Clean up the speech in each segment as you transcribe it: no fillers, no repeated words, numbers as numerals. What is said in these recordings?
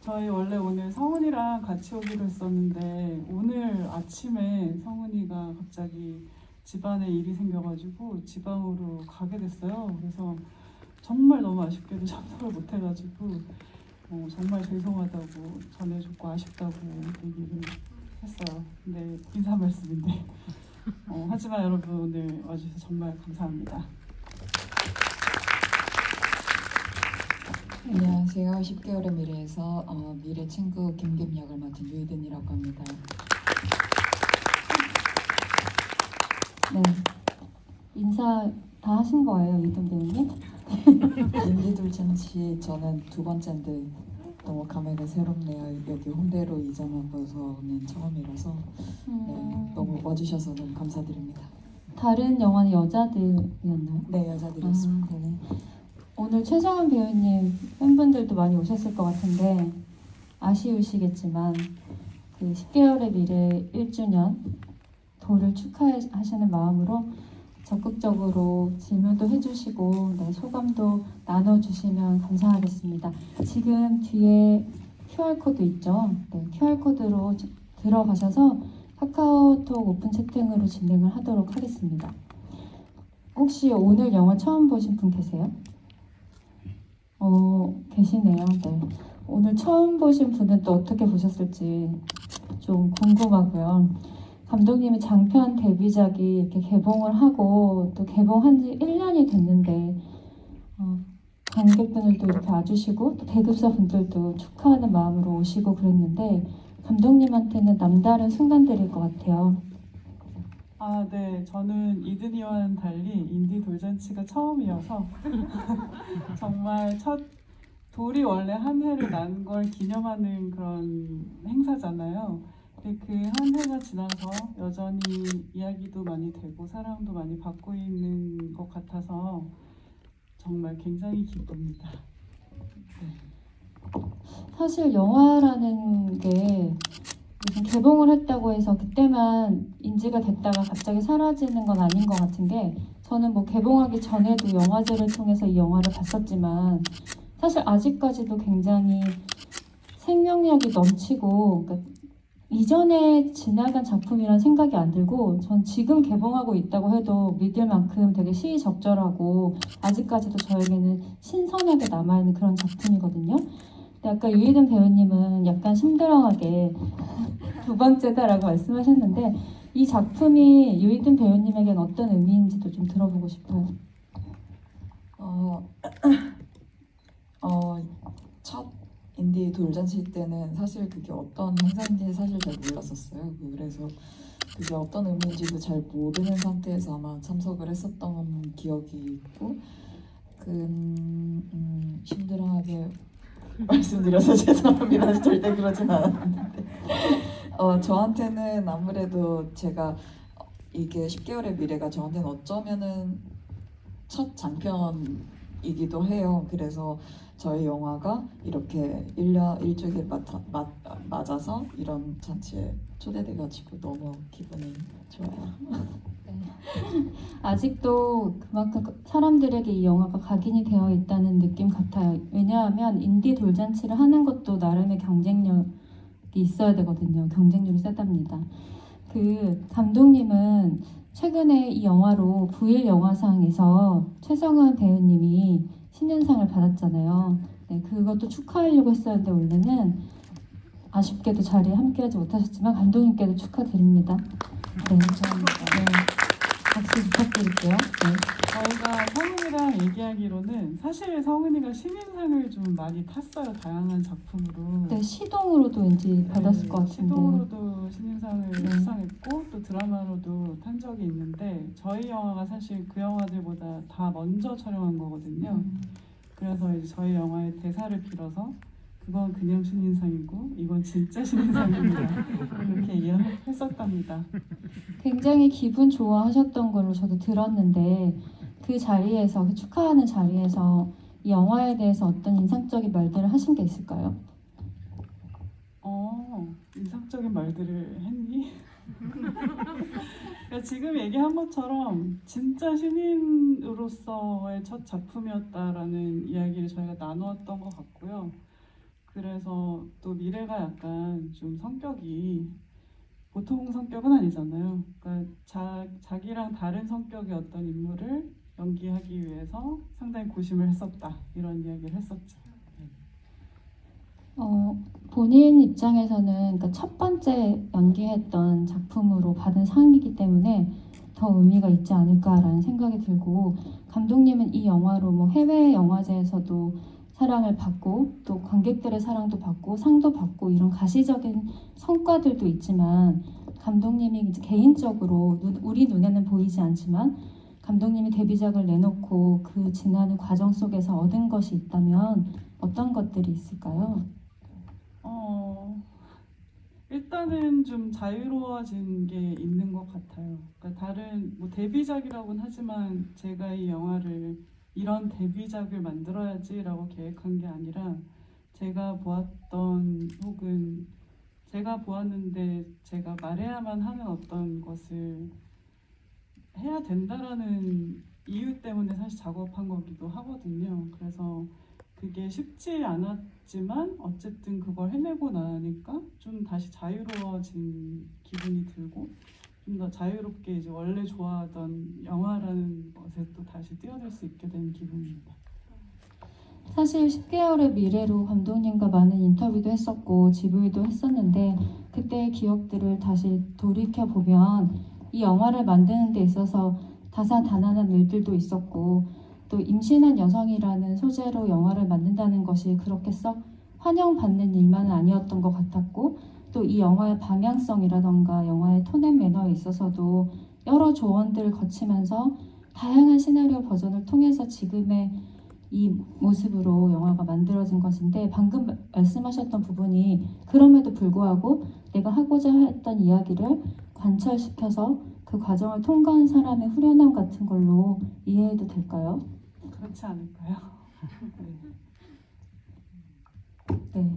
저희 원래 오늘 성은이랑 같이 오기로 했었는데 오늘 아침에 성은이가 갑자기 집안에 일이 생겨가지고 지방으로 가게 됐어요. 그래서 정말 너무 아쉽게도 참석을 못해가지고 정말 죄송하다고 전해줬고 아쉽다고 얘기를 했어요. 근데 인사 말씀인데 하지만 여러분 오늘 와주셔서 정말 감사합니다. 안녕하세요. 10개월의 미래에서 미래 친구 김김 역을 맡은 유희든이라고 합니다. 네, 인사 다 하신 거예요, 유희든 배우님? 인디돌잔치 저는 두 번째인데 너무 감회가 새롭네요. 여기 홍대로 이전하고서는 처음이라서 너무 와주셔서 너무 감사드립니다. 다른 영화는 여자들이었나요? 네, 여자들이었습니다. 네네. 오늘 최정은 배우님 팬분들도 많이 오셨을 것 같은데 아쉬우시겠지만 그 10개월의 미래 1주년 도를 축하하시는 마음으로 적극적으로 질문도 해주시고 소감도 나눠주시면 감사하겠습니다. 지금 뒤에 QR코드 있죠? 네, QR코드로 들어가셔서 카카오톡 오픈 채팅으로 진행을 하도록 하겠습니다. 혹시 오늘 영화 처음 보신 분 계세요? 계시네요. 네. 오늘 처음 보신 분은 또 어떻게 보셨을지 좀 궁금하고요. 감독님이 장편 데뷔작이 이렇게 개봉을 하고 또 개봉한 지 1년이 됐는데 관객분들도 이렇게 와주시고 또 대급사 분들도 축하하는 마음으로 오시고 그랬는데 감독님한테는 남다른 순간들일 것 같아요. 네. 저는 이든이와는 달리 인디 돌잔치가 처음이어서 정말 첫 돌이 원래 한 해를 난 걸 기념하는 그런 행사잖아요. 근데 그 한 해가 지나서 여전히 이야기도 많이 되고 사랑도 많이 받고 있는 것 같아서 정말 굉장히 기쁩니다. 사실 영화라는 게 무슨 개봉을 했다고 해서 그때만 인지가 됐다가 갑자기 사라지는 건 아닌 것 같은 게 저는 뭐 개봉하기 전에도 영화제를 통해서 이 영화를 봤었지만 사실 아직까지도 굉장히 생명력이 넘치고 그러니까 이전에 지나간 작품이란 생각이 안 들고 전 지금 개봉하고 있다고 해도 믿을 만큼 되게 시의적절하고 아직까지도 저에게는 신선하게 남아있는 그런 작품이거든요. 근데 아까 유희든 배우님은 약간 심드렁하게 두 번째다라고 말씀하셨는데 이 작품이 유희든 배우님에겐 어떤 의미인지도 좀 들어보고 싶어요. 첫 인디 돌잔치 때는 사실 그게 어떤 행사인지 사실 잘 몰랐었어요. 그래서 그게 어떤 의미인지도 잘 모르는 상태에서 아마 참석을 했었던 기억이 있고 심드렁하게 말씀드려서 죄송합니다. 절대 그러진 않았는데 저한테는 아무래도 제가 이게 10개월의 미래가 저한테는 어쩌면은 첫 장편이기도 해요. 그래서 저희 영화가 이렇게 1주기를 맞아서 이런 잔치에 초대돼가지고 너무 기분이 좋아요. 네. 아직도 그만큼 사람들에게 이 영화가 각인이 되어 있다는 느낌 같아요. 왜냐하면 인디 돌잔치를 하는 것도 나름의 경쟁력이 있어야 되거든요. 경쟁률이 세답니다. 그 감독님은 최근에 이 영화로 부일 영화상에서 최정은 배우님이 신인상을 받았잖아요. 네, 그것도 축하하려고 했었는데 원래는 아쉽게도 자리에 함께하지 못하셨지만 감독님께도 축하드립니다. 네, 감사합니다. 네, 박수 부탁드릴게요. 네. 저희가 성은이랑 얘기하기로는 사실 성은이가 신인상을 좀 많이 탔어요. 다양한 작품으로. 네, 시동으로도 왠지 받았을 것 같은데. 시동으로도 신인상을 수상했고 또 드라마로도 탄 적이 있는데 저희 영화가 사실 그 영화들보다 다 먼저 촬영한 거거든요. 그래서 이제 저희 영화의 대사를 빌어서 그건 그냥 신인상이고 이건 진짜 신인상입니다. 그렇게 이야기했었답니다. 굉장히 기분 좋아하셨던 걸로 저도 들었는데 그 자리에서 그 축하하는 자리에서 이 영화에 대해서 어떤 인상적인 말들을 하신 게 있을까요? 인상적인 말들을 했니? 그러니까 지금 얘기한 것처럼 진짜 신인으로서의 첫 작품이었다라는 이야기를 저희가 나누었던 것 같고요. 그래서 또 미래가 약간 좀 성격이 보통 성격은 아니잖아요. 그러니까 자기랑 다른 성격의 어떤 인물을 연기하기 위해서 상당히 고심을 했었다. 이런 이야기를 했었죠. 본인 입장에서는 그러니까 첫 번째 연기했던 작품으로 받은 상이기 때문에 더 의미가 있지 않을까라는 생각이 들고, 감독님은 이 영화로 뭐 해외 영화제에서도 사랑을 받고 또 관객들의 사랑도 받고 상도 받고 이런 가시적인 성과들도 있지만, 감독님이 이제 개인적으로 우리 눈에는 보이지 않지만 감독님이 데뷔작을 내놓고 그 지나는 과정 속에서 얻은 것이 있다면 어떤 것들이 있을까요? 일단은 좀 자유로워진 게 있는 것 같아요. 그러니까 다른 뭐 데뷔작이라고는 하지만 제가 이 영화를 이런 데뷔작을 만들어야지라고 계획한 게 아니라 제가 보았던 혹은 제가 보았는데 제가 말해야만 하는 어떤 것을 해야 된다라는 이유 때문에 사실 작업한 거기도 하거든요. 그래서 그게 쉽지 않았지만 어쨌든 그걸 해내고 나니까 좀 다시 자유로워진 기분이 들고 좀 더 자유롭게 이제 원래 좋아하던 영화라는 것에 또 다시 뛰어들 수 있게 된 기분입니다. 사실 10개월의 미래로 감독님과 많은 인터뷰도 했었고 GV도 했었는데, 그때의 기억들을 다시 돌이켜보면 이 영화를 만드는 데 있어서 다사다난한 일들도 있었고, 또 임신한 여성이라는 소재로 영화를 만든다는 것이 그렇게 썩 환영받는 일만은 아니었던 것 같았고, 또 이 영화의 방향성이라던가 영화의 톤 앤 매너에 있어서도 여러 조언들을 거치면서 다양한 시나리오 버전을 통해서 지금의 이 모습으로 영화가 만들어진 것인데, 방금 말씀하셨던 부분이 그럼에도 불구하고 내가 하고자 했던 이야기를 관철시켜서 그 과정을 통과한 사람의 후련함 같은 걸로 이해해도 될까요? 그렇지 않을까요? 네.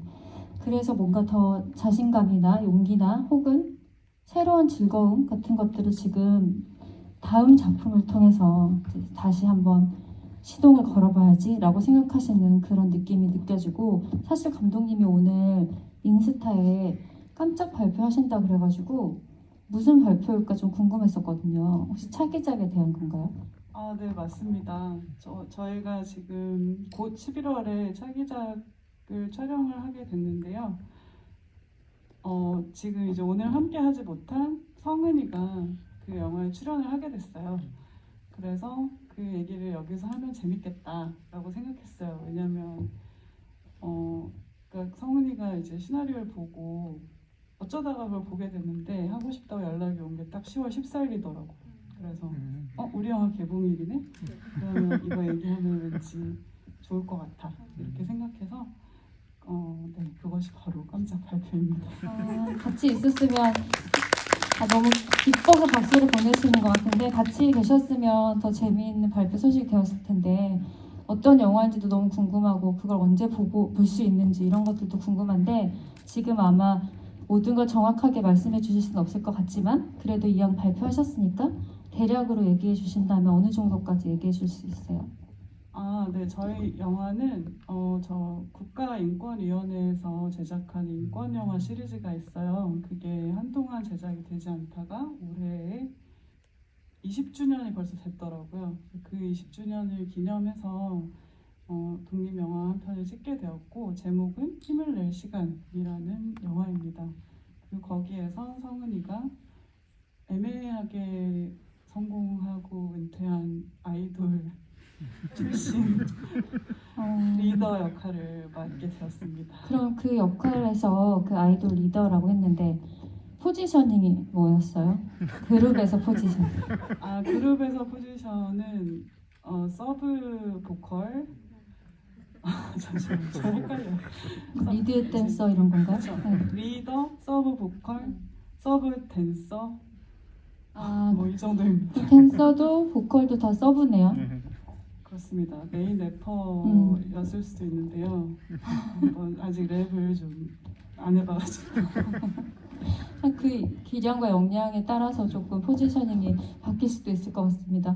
그래서 뭔가 더 자신감이나 용기나 혹은 새로운 즐거움 같은 것들을 지금 다음 작품을 통해서 이제 다시 한번 시동을 걸어봐야지 라고 생각하시는 그런 느낌이 느껴지고, 사실 감독님이 오늘 인스타에 깜짝 발표하신다 그래가지고 무슨 발표일까 좀 궁금했었거든요. 혹시 차기작에 대한 건가요? 네, 맞습니다. 저희가 지금 곧 11월에 차기작을 촬영을 하게 됐는데요. 지금 이제 오늘 함께 하지 못한 성은이가 그 영화에 출연을 하게 됐어요. 그래서 그 얘기를 여기서 하면 재밌겠다라고 생각했어요. 왜냐면 그러니까 성은이가 이제 시나리오를 보고 어쩌다가 그걸 보게 됐는데 하고 싶다고 연락이 온 게 딱 10월 14일이더라고. 그래서 우리 영화 개봉일이네? 그러면 이거 얘기하면 왠지 좋을 것 같아. 이렇게 생각해서 네, 그것이 바로 깜짝 발표입니다. 같이 있었으면 너무 기뻐서 박수를 보내시는 것 같은데, 같이 계셨으면 더 재미있는 발표 소식이 되었을 텐데, 어떤 영화인지도 너무 궁금하고 그걸 언제 보고 볼 수 있는지 이런 것들도 궁금한데, 지금 아마 모든 걸 정확하게 말씀해 주실 수는 없을 것 같지만 그래도 이왕 발표하셨으니까 대략으로 얘기해 주신다면 어느 정도까지 얘기해 줄 수 있어요? 네, 저희 영화는 저 국가인권위원회에서 제작한 인권영화 시리즈가 있어요. 그게 한동안 제작이 되지 않다가 올해에 20주년이 벌써 됐더라고요. 그 20주년을 기념해서 독립영화 한 편을 찍게 되었고, 제목은 힘을 낼 시간이라는 영화입니다. 그리고 거기에서 성은이가 애매하게 성공하고 은퇴한 아이돌 출신 리더 역할을 맡게 되었습니다. 그럼 그 역할에서 그 아이돌 리더라고 했는데 포지셔닝이 뭐였어요? 그룹에서 포지션. 그룹에서 포지션은 서브 보컬. 잠시만요, 저 헷갈려요. 리드 댄서 이런 건가요? 그렇죠. 네. 리더, 서브 보컬, 서브 댄서, 뭐 이 정도입니다. 댄서도 보컬도 다 서브네요. 그렇습니다. 메인 래퍼였을 수도 있는데요. 아직 랩을 좀 안 해봐가지고. 그 기량과 역량에 따라서 조금 포지셔닝이 바뀔 수도 있을 것 같습니다.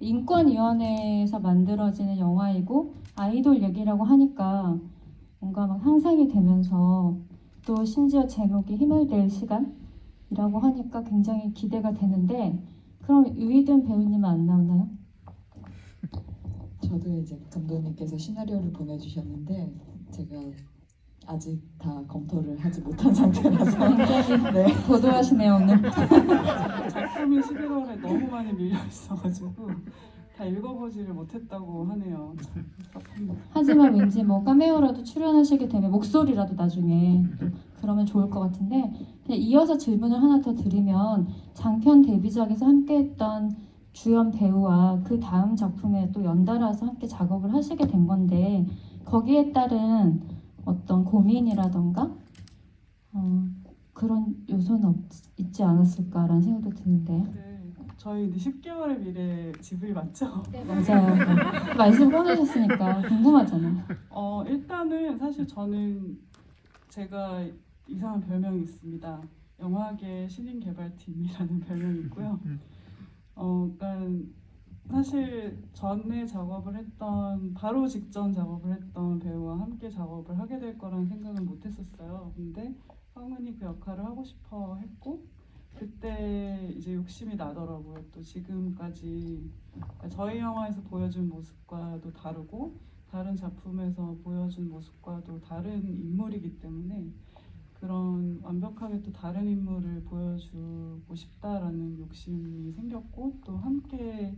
인권위원회에서 만들어지는 영화이고 아이돌 얘기라고 하니까 뭔가 막 상상이 되면서 또 심지어 제목이 힘을 낼 시간이라고 하니까 굉장히 기대가 되는데 그럼 유희든 배우님은 안 나오나요? 저도 이제 감독님께서 시나리오를 보내주셨는데 제가 아직 다 검토를 하지 못한 상태라서 굉장히 네. 도도하시네요 오늘. 작품이 11월에 너무 많이 밀려 있어가지고 다 읽어보지를 못했다고 하네요. 하지만 왠지 뭐 카메오라도 출연하시게 되면 목소리라도 나중에 또 그러면 좋을 것 같은데 그냥 이어서 질문을 하나 더 드리면 장편 데뷔작에서 함께했던 주연 배우와 그 다음 작품에 또 연달아서 함께 작업을 하시게 된 건데 거기에 따른 어떤 고민이라던가 그런 요소는 있지 않았을까라는 생각도 드는데 네, 저희 이제 10개월의 미래 지브리 맞죠? 맞아요. 말씀 꺼내셨으니까 궁금하잖아요. 일단은 사실 저는 제가 이상한 별명이 있습니다. 영화계 신인 개발팀이라는 별명이 있고요. 그러니까 사실 전에 작업을 했던 바로 직전 작업을 했던 배우와 함께 작업을 하게 될 거라는 생각은 못 했었어요. 근데 성은이 그 역할을 하고 싶어 했고 그때 이제 욕심이 나더라고요. 또 지금까지 그러니까 저희 영화에서 보여준 모습과도 다르고 다른 작품에서 보여준 모습과도 다른 인물이기 때문에 그런 완벽하게 또 다른 인물을 보여주고 싶다라는 욕심이 생겼고 또 함께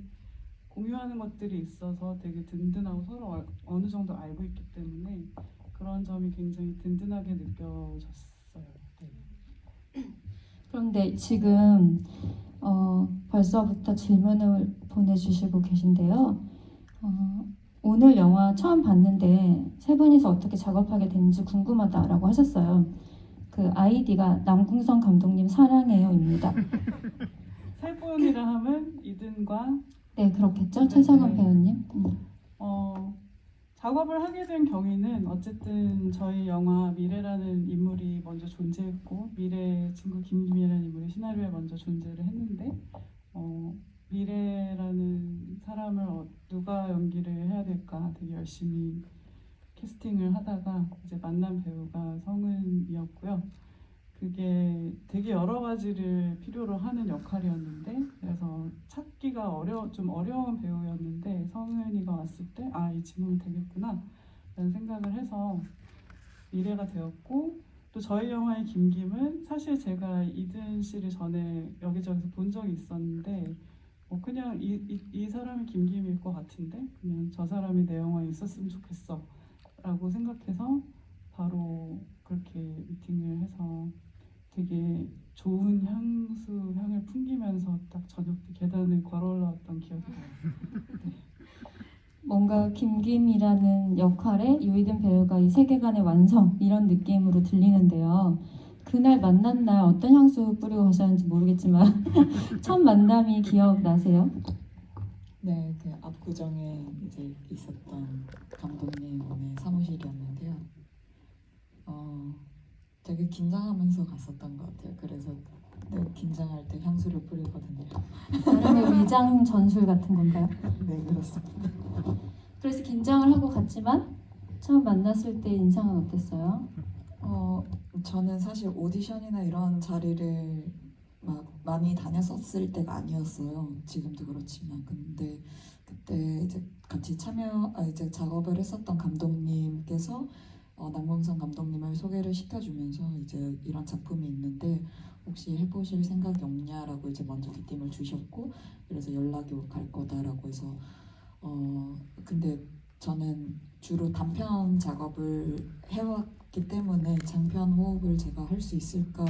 공유하는 것들이 있어서 되게 든든하고 서로 어느 정도 알고 있기 때문에 그런 점이 굉장히 든든하게 느껴졌어요. 네. 그런데 지금 벌써부터 질문을 보내주시고 계신데요. 오늘 영화 처음 봤는데 세 분이서 어떻게 작업하게 됐는지 궁금하다라고 하셨어요. 그 아이디가 남궁선 감독님 사랑해요입니다. 세 분이라 하면 이든과 네, 그렇겠죠. 네, 최성원 네. 배우님. 작업을 하게 된 경위는 어쨌든 저희 영화 미래라는 인물이 먼저 존재했고 미래 친구 김김이라는 인물이 시나리오에 먼저 존재를 했는데 미래라는 사람을 누가 연기를 해야 될까 되게 열심히 캐스팅을 하다가 이제 만난 배우가 성은이었고요. 그게 되게 여러 가지를 필요로 하는 역할이었는데 그래서 찾기가 좀 어려운 배우였는데 성은이가 왔을 때 이 친구는 되겠구나 라는 생각을 해서 미래가 되었고 또 저희 영화의 김김은 사실 제가 이든 씨를 전에 여기저기서 본 적이 있었는데 그냥 이 사람이 김김일 것 같은데 그냥 저 사람이 내 영화에 있었으면 좋겠어 라고 생각해서 바로 그렇게 미팅을 해서 되게 좋은 향을 풍기면서 딱 저녁 때 계단을 걸어 올라왔던 기억이 나요. 네. 뭔가 김김이라는 역할에 유희든 배우가 이 세계관의 완성 이런 느낌으로 들리는데요. 그날 만난 날 어떤 향수 뿌리고 가셨는지 모르겠지만 첫 만남이 기억나세요? 네, 그 압구정에 이제 있었던 감독님의 사무실이었는데요. 되게 긴장하면서 갔었던 것 같아요. 그래서 긴장할 때 향수를 뿌리거든요. 나름의 위장 전술 같은 건가요? 네, 그렇습니다. 그래서 긴장을 하고 갔지만 처음 만났을 때 인상은 어땠어요? 저는 사실 오디션이나 이런 자리를 막 많이 다녔었을 때가 아니었어요. 지금도 그렇지만 근데 그때 이제 같이 이제 작업을 했었던 감독님께서 남궁선 감독님을 소개를 시켜주면서 이제 이런 작품이 있는데 혹시 해보실 생각이 없냐라고 이제 먼저 귀띔을 주셨고 그래서 연락이 갈 거다라고 해서 근데 저는 주로 단편 작업을 해왔기 때문에 장편 호흡을 제가 할 수 있을까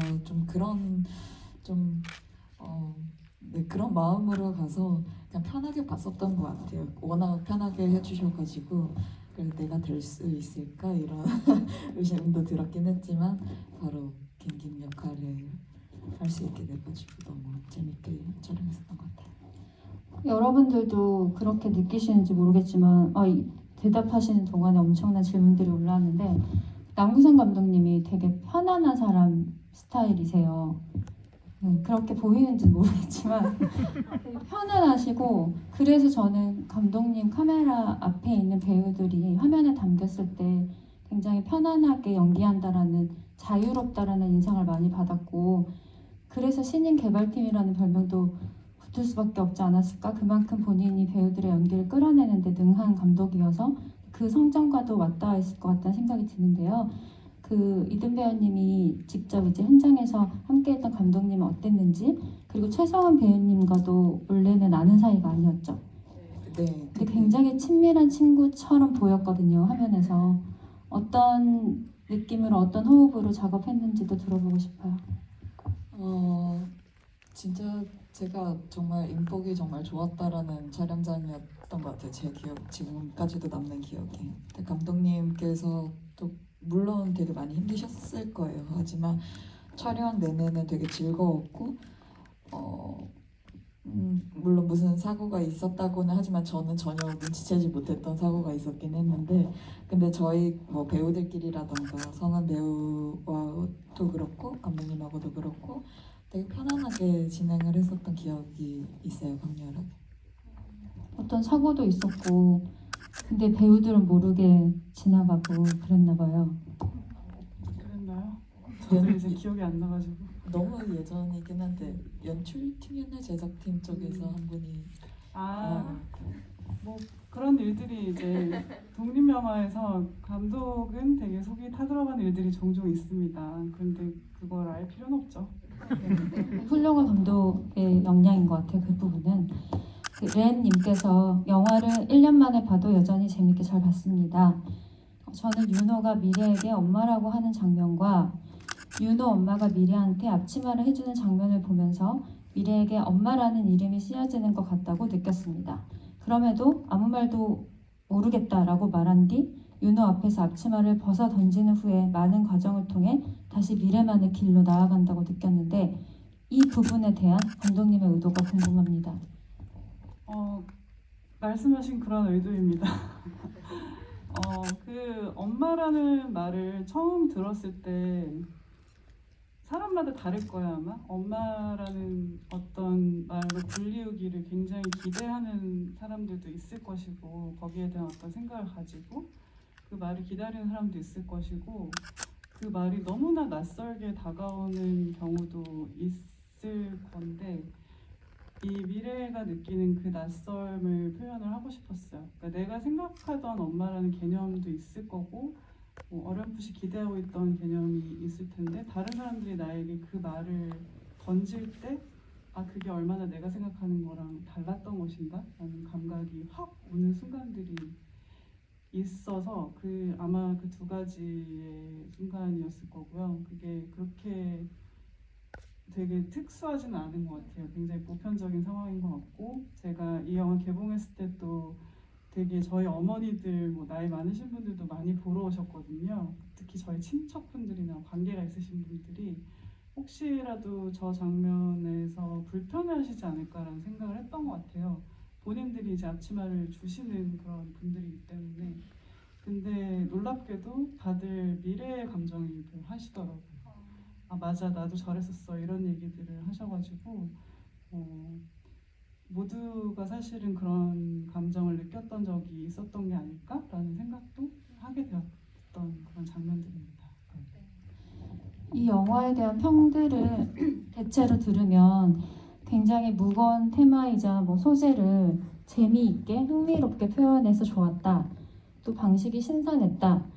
네, 그런 마음으로 가서 그냥 편하게 봤었던 것 같아요. 워낙 편하게 해주셔가지고 그래서 내가 될 수 있을까 이런 의심도 들었긴 했지만 바로 김김 역할을 할 수 있게 돼가지고 너무 재밌게 촬영했었던 것 같아요. 여러분들도 그렇게 느끼시는지 모르겠지만 대답하시는 동안에 엄청난 질문들이 올라왔는데 남궁선 감독님이 되게 편안한 사람 스타일이세요. 그렇게 보이는지 모르겠지만 되게 편안하시고 그래서 저는 감독님 카메라 앞에 있는 배우들이 화면에 담겼을 때 굉장히 편안하게 연기한다라는 자유롭다라는 인상을 많이 받았고 그래서 신인 개발팀이라는 별명도 붙을 수밖에 없지 않았을까? 그만큼 본인이 배우들의 연기를 끌어내는 데 능한 감독이어서 그 성장과도 맞닿아 있을 것 같다는 생각이 드는데요. 그 이든 배우님이 직접 이제 현장에서 함께했던 감독님은 어땠는지 그리고 최성원 배우님과도 원래는 아는 사이가 아니었죠. 네. 근데 굉장히 친밀한 친구처럼 보였거든요, 화면에서. 어떤 느낌으로 어떤 호흡으로 작업했는지도 들어보고 싶어요. 진짜 제가 정말 인복이 정말 좋았다라는 촬영장이었던 것 같아요. 제 기억 지금까지도 남는 기억이. 근데 감독님께서 또 물론 되게 많이 힘드셨을 거예요. 하지만 촬영 내내는 되게 즐거웠고 물론 무슨 사고가 있었다고는 하지만 저는 전혀 눈치채지 못했던 사고가 있었긴 했는데 근데 저희 뭐 배우들끼리라던가 성한 배우와도 그렇고 감독님하고도 그렇고 되게 편안하게 진행을 했었던 기억이 있어요. 강렬하게. 어떤 사고도 있었고 근데 배우들은 모르게 지나가고 그랬나 봐요. 그랬나요? 저도 이제 기억이 안 나가지고. 너무 예전이긴 한데 연출팀이었나 제작팀 쪽에서 한 분이 뭐 그런 일들이 이제 독립영화에서 감독은 되게 속이 타들어가는 일들이 종종 있습니다. 그런데 그걸 알 필요는 없죠. 훌륭한 감독의 역량인 것 같아요. 그 부분은. 렌님께서 영화를 1년 만에 봐도 여전히 재밌게 잘 봤습니다. 저는 윤호가 미래에게 엄마라고 하는 장면과 윤호 엄마가 미래한테 앞치마를 해주는 장면을 보면서 미래에게 엄마라는 이름이 쓰여지는 것 같다고 느꼈습니다. 그럼에도 아무 말도 모르겠다라고 말한 뒤 윤호 앞에서 앞치마를 벗어 던지는 후에 많은 과정을 통해 다시 미래만의 길로 나아간다고 느꼈는데 이 부분에 대한 감독님의 의도가 궁금합니다. 말씀하신 그런 의도입니다. 그 엄마라는 말을 처음 들었을 때 사람마다 다를 거야 아마. 엄마라는 어떤 말로 불리우기를 굉장히 기대하는 사람들도 있을 것이고 거기에 대한 어떤 생각을 가지고 그 말을 기다리는 사람도 있을 것이고 그 말이 너무나 낯설게 다가오는 경우도 있을 건데 이 미래가 느끼는 그 낯설음을 표현을 하고 싶었어요. 그러니까 내가 생각하던 엄마라는 개념도 있을 거고 뭐 어렴풋이 기대하고 있던 개념이 있을 텐데 다른 사람들이 나에게 그 말을 던질 때 그게 얼마나 내가 생각하는 거랑 달랐던 것인가? 라는 감각이 확 오는 순간들이 있어서 아마 그 두 가지의 순간이었을 거고요. 그게 그렇게 되게 특수하지는 않은 것 같아요. 굉장히 보편적인 상황인 것 같고 제가 이 영화 개봉했을 때 또 되게 저희 어머니들 뭐 나이 많으신 분들도 많이 보러 오셨거든요. 특히 저희 친척분들이나 관계가 있으신 분들이 혹시라도 저 장면에서 불편해하시지 않을까라는 생각을 했던 것 같아요. 본인들이 이제 앞치마를 주시는 그런 분들이기 때문에. 근데 놀랍게도 다들 미래의 감정이입을 하시더라고요. 맞아 나도 저랬었어 이런 얘기들을 하셔가지고 모두가 사실은 그런 감정을 느꼈던 적이 있었던 게 아닐까라는 생각도 하게 되었던 그런 장면들입니다. 이 영화에 대한 평들을 대체로 들으면 굉장히 무거운 테마이자 뭐 소재를 재미있게 흥미롭게 표현해서 좋았다. 또 방식이 신선했다.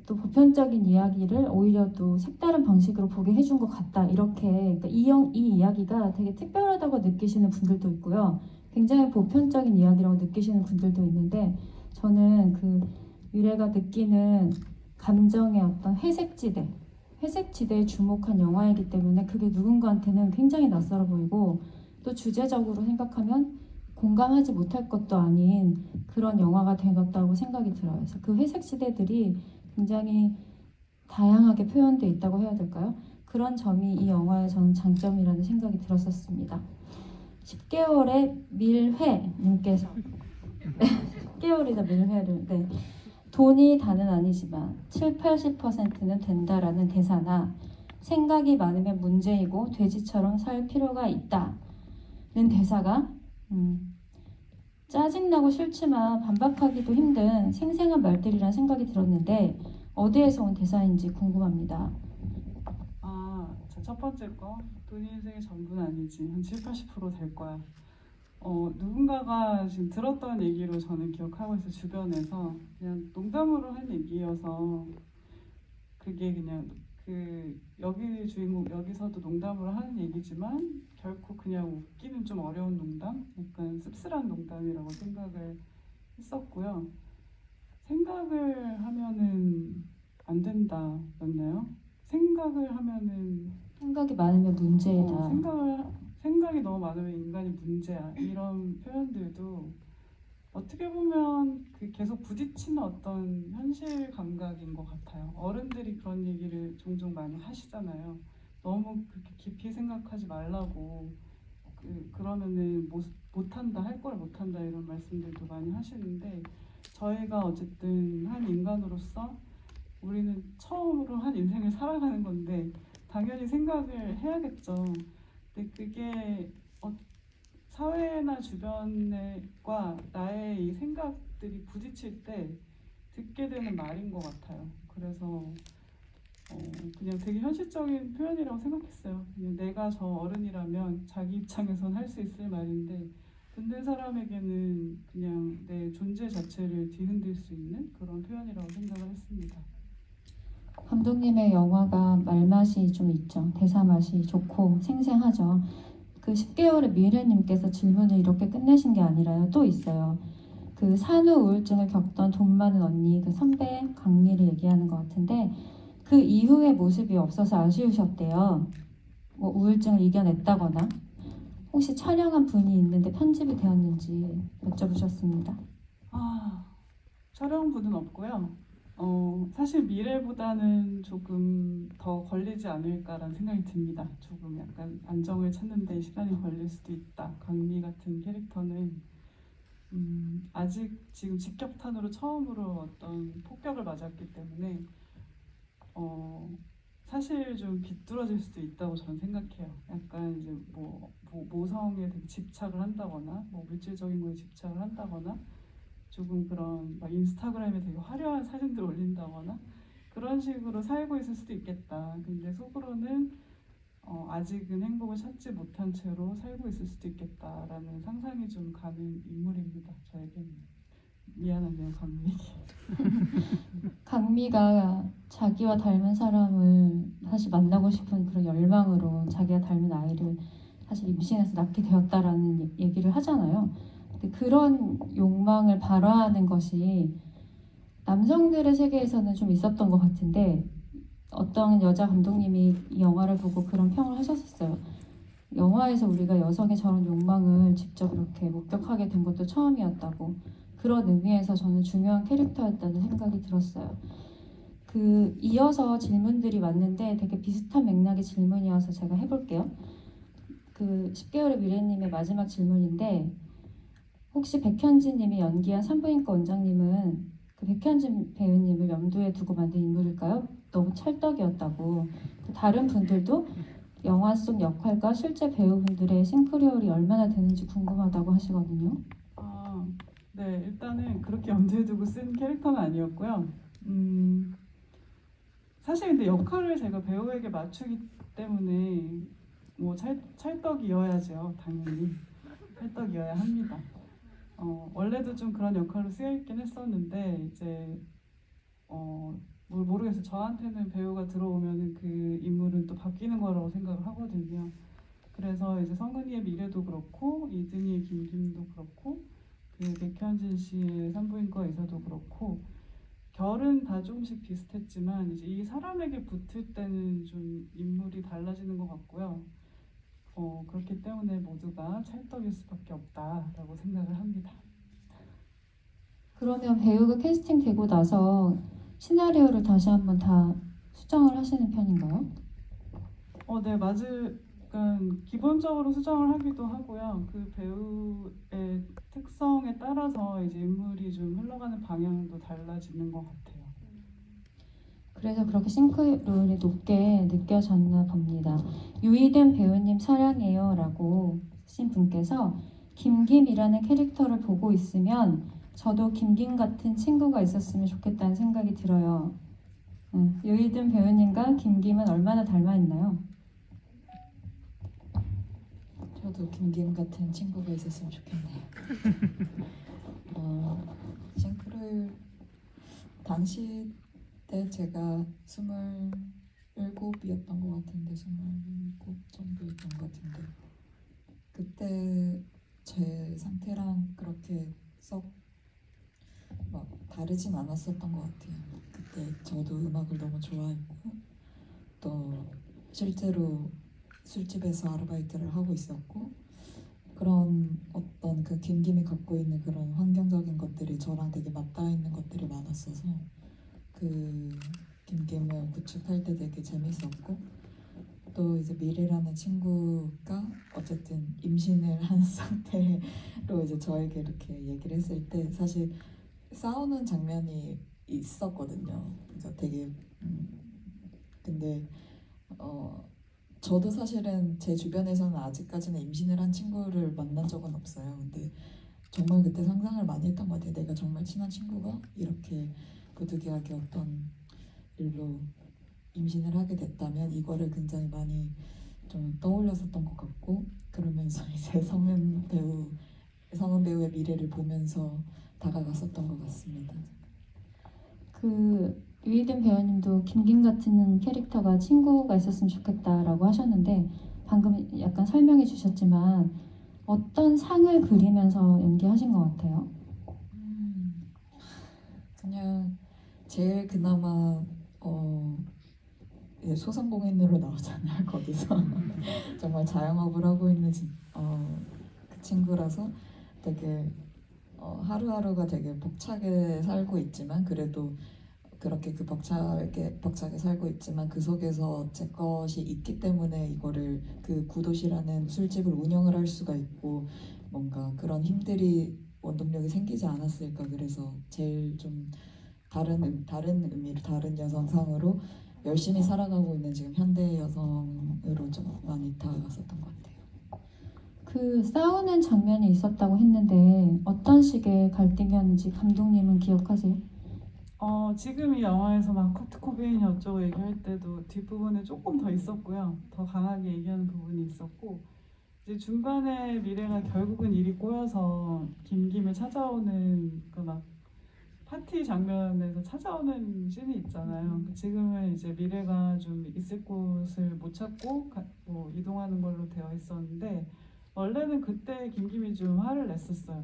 또 보편적인 이야기를 오히려 또 색다른 방식으로 보게 해준 것 같다. 이렇게 그러니까 이 이야기가 되게 특별하다고 느끼시는 분들도 있고요. 굉장히 보편적인 이야기라고 느끼시는 분들도 있는데 저는 그 미래가 느끼는 감정의 어떤 회색지대에 주목한 영화이기 때문에 그게 누군가한테는 굉장히 낯설어 보이고 또 주제적으로 생각하면 공감하지 못할 것도 아닌 그런 영화가 되었다고 생각이 들어요. 그래서 그 회색 시대들이 굉장히 다양하게 표현되어 있다고 해야 될까요? 그런 점이 이 영화의 저는 장점이라는 생각이 들었었습니다. 10개월의 밀회님께서 10개월이나 밀회를 돈이 다는 아니지만 70~80%는 된다라는 대사나 생각이 많으면 문제이고 돼지처럼 살 필요가 있다는 대사가 짜증나고 싫지만 반박하기도 힘든 생생한 말들이란 생각이 들었는데 어디에서 온 대사인지 궁금합니다. 아, 자, 첫 번째 거. 돈이 인생의 전부는 아니지. 한 7, 80%될 거야. 누군가가 지금 들었던 얘기로 저는 기억하고 있어요. 주변에서. 그냥 농담으로 한 얘기여서 그게 그냥 여기 주인공 여기서도 농담으로 하는 얘기지만 결코 그냥 웃기는 좀 어려운 농담? 약간 씁쓸한 농담이라고 생각을 했었고요. 생각을 하면은 안 된다였나요? 생각을 하면은 생각이 많으면 문제다. 생각이 너무 많으면 인간이 문제야. 이런 표현들도 어떻게 보면 계속 부딪히는 어떤 현실 감각인 것 같아요. 어른들이 그런 얘기를 종종 많이 하시잖아요. 너무 그렇게 깊이 생각하지 말라고 그러면은 못한다, 할 걸 못한다 이런 말씀들도 많이 하시는데 저희가 어쨌든 한 인간으로서 우리는 처음으로 한 인생을 살아가는 건데 당연히 생각을 해야겠죠. 근데 그게 사회나 주변과 나의 이 생각들이 부딪힐 때 듣게 되는 말인 것 같아요. 그래서 그냥 되게 현실적인 표현이라고 생각했어요. 그냥 내가 저 어른이라면 자기 입장에선 할 수 있을 말인데 듣는 사람에게는 그냥 내 존재 자체를 뒤흔들 수 있는 그런 표현이라고 생각을 했습니다. 감독님의 영화가 말맛이 좀 있죠. 대사 맛이 좋고 생생하죠. 그 10개월의 미래님께서 질문을 이렇게 끝내신 게 아니라요. 또 있어요. 그 산후 우울증을 겪던 돈 많은 언니, 그 선배 강미를 얘기하는 것 같은데 그 이후의 모습이 없어서 아쉬우셨대요. 뭐 우울증을 이겨냈다거나 혹시 촬영한 분이 있는데 편집이 되었는지 여쭤보셨습니다. 촬영부는 없고요. 사실 미래보다는 조금 더 걸리지 않을까라는 생각이 듭니다. 조금 약간 안정을 찾는 데 시간이 걸릴 수도 있다. 강미 같은 캐릭터는 아직 지금 직격탄으로 처음으로 어떤 폭격을 맞았기 때문에 사실 좀 비뚤어질 수도 있다고 저는 생각해요. 약간 이제 모성에 되게 집착을 한다거나 뭐 물질적인 거에 집착을 한다거나 조금 그런 막 인스타그램에 되게 화려한 사진들 올린다거나 그런 식으로 살고 있을 수도 있겠다. 근데 속으로는 아직은 행복을 찾지 못한 채로 살고 있을 수도 있겠다라는 상상이 좀 가는 인물입니다. 저에게는. 미안하네요, 강미. 강미가 자기와 닮은 사람을 사실 만나고 싶은 그런 열망으로 자기가 닮은 아이를 사실 임신해서 낳게 되었다라는 얘기를 하잖아요. 근데 그런 욕망을 발화하는 것이 남성들의 세계에서는 좀 있었던 것 같은데 어떤 여자 감독님이 이 영화를 보고 그런 평을 하셨었어요. 영화에서 우리가 여성의 저런 욕망을 직접 이렇게 목격하게 된 것도 처음이었다고. 그런 의미에서 저는 중요한 캐릭터였다는 생각이 들었어요. 이어서 질문들이 왔는데 되게 비슷한 맥락의 질문이어서 제가 해볼게요. 10개월의 미래님의 마지막 질문인데 혹시 백현진 님이 연기한 산부인과 원장님은 그 백현진 배우님을 염두에 두고 만든 인물일까요? 너무 찰떡이었다고. 다른 분들도 영화 속 역할과 실제 배우분들의 싱크로율이 얼마나 되는지 궁금하다고 하시거든요. 네, 일단은 그렇게 염두에 두고 쓴 캐릭터는 아니었고요. 사실 근데 역할을 제가 배우에게 맞추기 때문에 뭐 찰떡이어야죠, 당연히. 찰떡이어야 합니다. 원래도 좀 그런 역할로 쓰여있긴 했었는데 이제 모르겠어요. 저한테는 배우가 들어오면은 그 인물은 또 바뀌는 거라고 생각을 하거든요. 그래서 이제 성은이의 미래도 그렇고 이든이의 김김도 그렇고 백현진 씨의 산부인과 의사도 그렇고 결은 다 조금씩 비슷했지만 이제 이 사람에게 붙을 때는 좀 인물이 달라지는 것 같고요. 그렇기 때문에 모두가 찰떡일 수밖에 없다라고 생각을 합니다. 그러면 배우가 캐스팅되고 나서 시나리오를 다시 한번 다 수정을 하시는 편인가요? 네, 그러니까 기본적으로 수정을 하기도 하고요. 그 배우의 특성에 따라서 이제 인물이 좀 흘러가는 방향도 달라지는 것 같아요. 그래서 그렇게 싱크로율이 높게 느껴졌나 봅니다. 유이든 배우님 사랑해요 라고 쓰신 분께서 김김이라는 캐릭터를 보고 있으면 저도 김김 같은 친구가 있었으면 좋겠다는 생각이 들어요. 유이든 배우님과 김김은 얼마나 닮아 있나요? 저도 김김 같은 친구가 있었으면 좋겠네요. 싱크로율 당시 때 제가 27이었던 것 같은데 27 정도였던 것 같은데 그때 제 상태랑 그렇게 썩 막 다르진 않았었던 것 같아요. 그때 저도 음악을 너무 좋아했고 또 실제로 술집에서 아르바이트를 하고 있었고 그런 어떤 그 김김이 갖고 있는 그런 환경적인 것들이 저랑 되게 맞닿아 있는 것들이 많았어서 그 김김을 구축할 때 되게 재밌었고 또 이제 미래라는 친구가 어쨌든 임신을 한 상태로 이제 저에게 이렇게 얘기를 했을 때 사실 싸우는 장면이 있었거든요. 그래서 되게 근데 저도 사실은 제 주변에서는 아직까지는 임신을 한 친구를 만난 적은 없어요. 근데 정말 그때 상상을 많이 했던 것 같아요. 내가 정말 친한 친구가 이렇게 부득이하게 어떤 일로 임신을 하게 됐다면 이거를 굉장히 많이 좀 떠올렸었던 것 같고 그러면서 이제 성은 배우의 미래를 보면서 다가갔었던 것 같습니다. 그 유이든 배우님도 김김 같은 캐릭터가 친구가 있었으면 좋겠다라고 하셨는데 방금 약간 설명해 주셨지만 어떤 상을 그리면서 연기하신 것 같아요? 그냥 제일 그나마 이제 소상공인으로 나오잖아요. 거기서 정말 자영업을 하고 있는 그 친구라서 되게 하루하루가 되게 벅차게 살고 있지만 그래도 그렇게 그 벅차게 살고 있지만 그 속에서 제 것이 있기 때문에 이거를 그 구도시라는 술집을 운영을 할 수가 있고 뭔가 그런 힘들이 원동력이 생기지 않았을까. 그래서 제일 좀 다른 의미로 다른 여성상으로 열심히 살아가고 있는 지금 현대 여성으로 좀 많이 다가갔었던 것 같아요. 그 싸우는 장면이 있었다고 했는데 어떤 식의 갈등이었는지 감독님은 기억하세요? 지금 이 영화에서 막 커트 코베인이 어쩌고 얘기할 때도 뒷부분에 조금 더 있었고요. 더 강하게 얘기하는 부분이 있었고 이제 중간에 미래가 결국은 일이 꼬여서 김김을 찾아오는 그 막 파티 장면에서 찾아오는 씬이 있잖아요. 지금은 이제 미래가 좀 있을 곳을 못 찾고 뭐 이동하는 걸로 되어 있었는데 원래는 그때 김김이 좀 화를 냈었어요.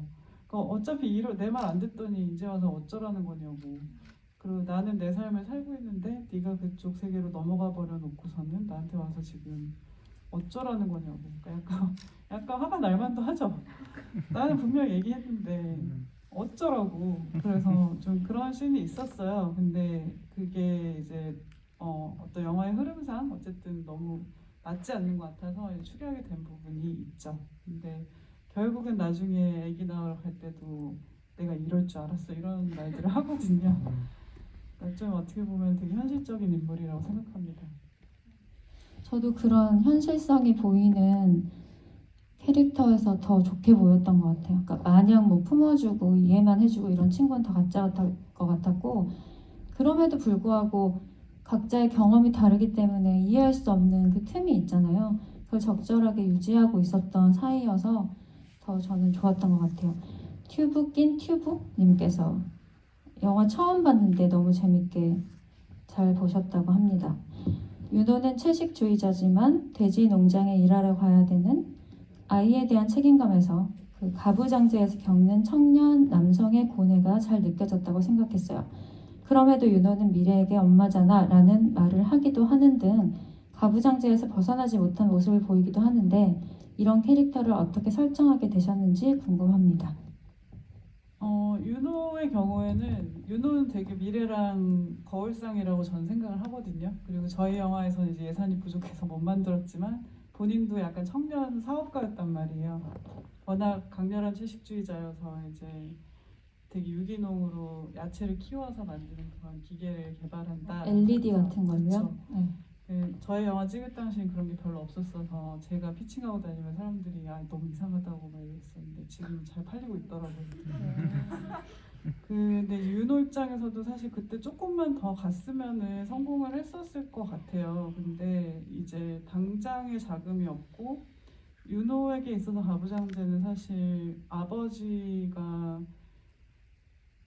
어차피 내 말 안 듣더니 이제 와서 어쩌라는 거냐고. 그리고 나는 내 삶을 살고 있는데 네가 그쪽 세계로 넘어가 버려 놓고서는 나한테 와서 지금 어쩌라는 거냐고. 그러니까 약간 화가 날 만도 하죠. 나는 분명히 얘기했는데 어쩌라고. 그래서 좀 그런 씬이 있었어요. 근데 그게 이제 어떤 영화의 흐름상 어쨌든 너무 맞지 않는 것 같아서 축약이 된 부분이 있죠. 근데 결국엔 나중에 아기 낳으러 갈 때도 내가 이럴 줄 알았어 이런 말들을 하거든요. 그러니까 좀 어떻게 보면 되게 현실적인 인물이라고 생각합니다. 저도 그런 현실성이 보이는 캐릭터에서 더 좋게 보였던 것 같아요. 그러니까 마냥 뭐 품어주고 이해만 해주고 이런 친구는 더 가짜 같을 것 같았고 그럼에도 불구하고 각자의 경험이 다르기 때문에 이해할 수 없는 그 틈이 있잖아요. 그걸 적절하게 유지하고 있었던 사이여서 더 저는 좋았던 것 같아요. 튜브 낀 튜브님께서 영화 처음 봤는데 너무 재밌게 잘 보셨다고 합니다. 윤호는 채식주의자지만 돼지 농장에 일하러 가야 되는 아이에 대한 책임감에서 그 가부장제에서 겪는 청년 남성의 고뇌가 잘 느껴졌다고 생각했어요. 그럼에도 윤호는 미래에게 엄마잖아 라는 말을 하기도 하는 등 가부장제에서 벗어나지 못한 모습을 보이기도 하는데 이런 캐릭터를 어떻게 설정하게 되셨는지 궁금합니다. 윤호의 경우에는 윤호는 되게 미래랑 거울상이라고 저는 생각을 하거든요. 그리고 저희 영화에서는 이제 예산이 부족해서 못 만들었지만 본인도 약간 청년 사업가였단 말이에요. 워낙 강렬한 채식주의자여서 이제 되게 유기농으로 야채를 키워서 만드는 그런 기계를 개발한다. LED 같은 걸로요? 네. 저의 영화 찍을 당시엔 그런 게 별로 없었어서 제가 피칭하고 다니면 사람들이 너무 이상하다고 막 이랬었는데 지금 잘 팔리고 있더라고요. 근데 윤호 입장에서도 사실 그때 조금만 더 갔으면은 성공을 했었을 것 같아요. 근데 이제 당장의 자금이 없고 윤호에게 있어서 가부장제는 사실 아버지가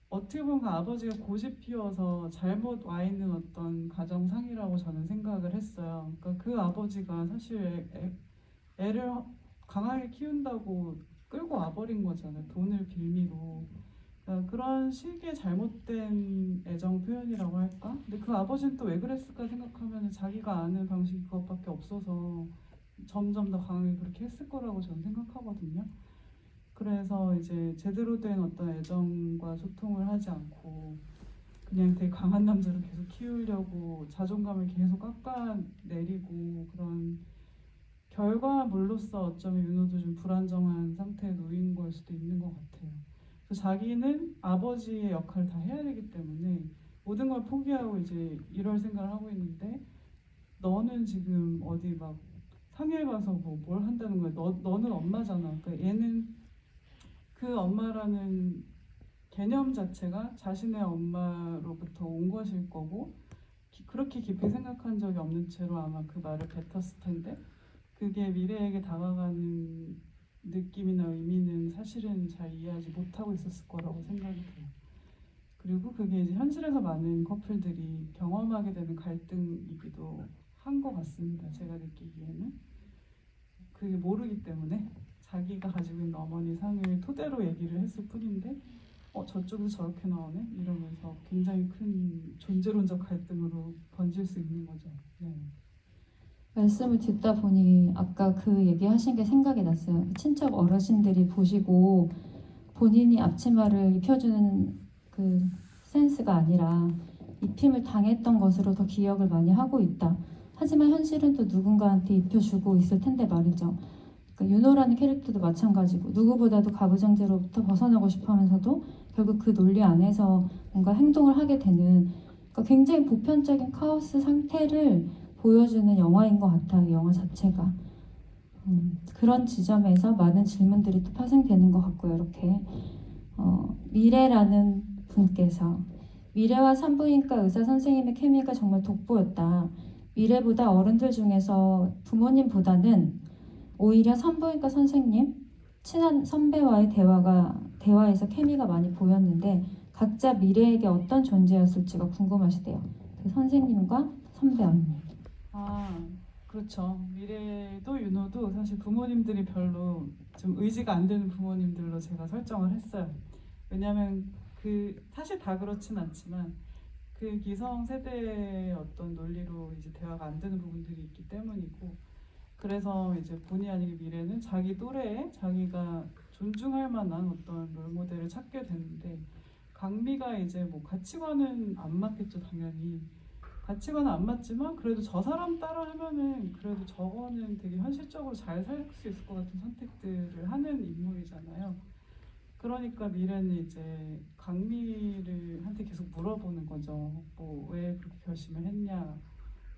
어떻게 보면 그 아버지가 고집 피워서 잘못 와 있는 어떤 가정상이라고 저는 생각을 했어요. 그러니까 그 아버지가 사실 애를 강하게 키운다고 끌고 와버린 거잖아요. 돈을 빌미로. 그러니까 그런 식의 잘못된 애정 표현이라고 할까? 근데 그 아버지는 또 왜 그랬을까 생각하면 자기가 아는 방식이 그것밖에 없어서 점점 더 강하게 그렇게 했을 거라고 저는 생각하거든요. 그래서 이제 제대로 된 어떤 애정과 소통을 하지 않고 그냥 되게 강한 남자로 계속 키우려고 자존감을 계속 깎아내리고 그런 결과물로서 어쩌면 윤호도 좀 불안정한 상태에 놓인 걸 수도 있는 것 같아요. 그래서 자기는 아버지의 역할을 다 해야 되기 때문에 모든 걸 포기하고 이제 이럴 생각을 하고 있는데 너는 지금 어디 막 상해 가서 뭐 뭘 한다는 거야. 너는 엄마잖아. 그러니까 얘는 그 엄마라는 개념 자체가 자신의 엄마로부터 온 것일 거고 그렇게 깊이 생각한 적이 없는 채로 아마 그 말을 뱉었을 텐데 그게 미래에게 다가가는 느낌이나 의미는 사실은 잘 이해하지 못하고 있었을 거라고 생각이 돼요. 그리고 그게 이제 현실에서 많은 커플들이 경험하게 되는 갈등이기도 한 것 같습니다. 제가 느끼기에는 그게 모르기 때문에 자기가 가지고 있는 어머니 상을 토대로 얘기를 했을 뿐인데 저쪽에서 저렇게 나오네? 이러면서 굉장히 큰 존재론적 갈등으로 번질 수 있는 거죠. 네. 말씀을 듣다 보니 아까 그 얘기하신 게 생각이 났어요. 친척 어르신들이 보시고 본인이 앞치마를 입혀주는 그 센스가 아니라 입힘을 당했던 것으로 더 기억을 많이 하고 있다. 하지만 현실은 또 누군가한테 입혀주고 있을 텐데 말이죠. 그러니까 윤호라는 캐릭터도 마찬가지고 누구보다도 가부장제로부터 벗어나고 싶어하면서도 결국 그 논리 안에서 뭔가 행동을 하게 되는 그러니까 굉장히 보편적인 카오스 상태를 보여주는 영화인 것 같아요. 이 영화 자체가. 그런 지점에서 많은 질문들이 또 파생되는 것 같고요. 이렇게 미래라는 분께서 미래와 산부인과 의사 선생님의 케미가 정말 돋보였다. 미래보다 어른들 중에서 부모님보다는 오히려 산부인과 선생님, 친한 선배와의 대화에서 케미가 많이 보였는데 각자 미래에게 어떤 존재였을지가 궁금하시대요. 그 선생님과 선배 언니. 그렇죠. 미래도 윤호도 사실 부모님들이 별로 좀 의지가 안 되는 부모님들로 제가 설정을 했어요. 왜냐하면 사실 다 그렇진 않지만 그 기성 세대의 어떤 논리로 이제 대화가 안 되는 부분들이 있기 때문이고 그래서 이제 본의 아니게 미래는 자기 또래에 자기가 존중할 만한 어떤 롤모델을 찾게 되는데 강미가 이제 뭐 가치관은 안 맞겠죠 당연히 가치관은 안 맞지만 그래도 저 사람 따라 하면은 그래도 저거는 되게 현실적으로 잘 살 수 있을 것 같은 선택들을 하는 인물이잖아요. 그러니까 미래는 이제 강미를 한테 계속 물어보는 거죠. 뭐 왜 그렇게 결심을 했냐.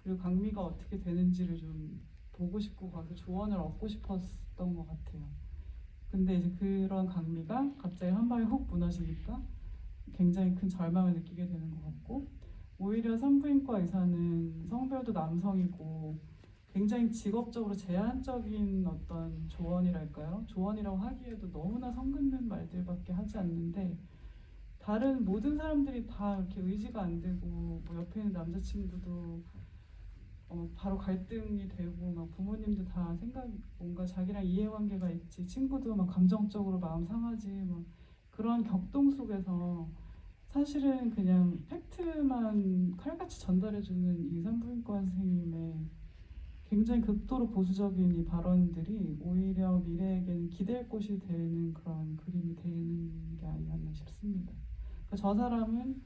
그리고 강미가 어떻게 되는지를 좀 보고 싶고 가서 조언을 얻고 싶었던 것 같아요. 근데 이제 그런 강미가 갑자기 한 방에 훅 무너지니까 굉장히 큰 절망을 느끼게 되는 것 같고 오히려 산부인과 의사는 성별도 남성이고 굉장히 직업적으로 제한적인 어떤 조언이랄까요? 조언이라고 하기에도 너무나 성긋는 말들밖에 하지 않는데 다른 모든 사람들이 다 이렇게 의지가 안 되고 뭐 옆에 있는 남자친구도 바로 갈등이 되고 막 부모님도 다 뭔가 자기랑 이해관계가 있지 친구도 막 감정적으로 마음 상하지 막 그런 격동 속에서 사실은 그냥 팩트만 칼같이 전달해주는 이 산부인과 선생님의 굉장히 극도로 보수적인 이 발언들이 오히려 미래에게는 기댈 곳이 되는 그런 그림이 되는 게 아니었나 싶습니다. 그러니까 저 사람은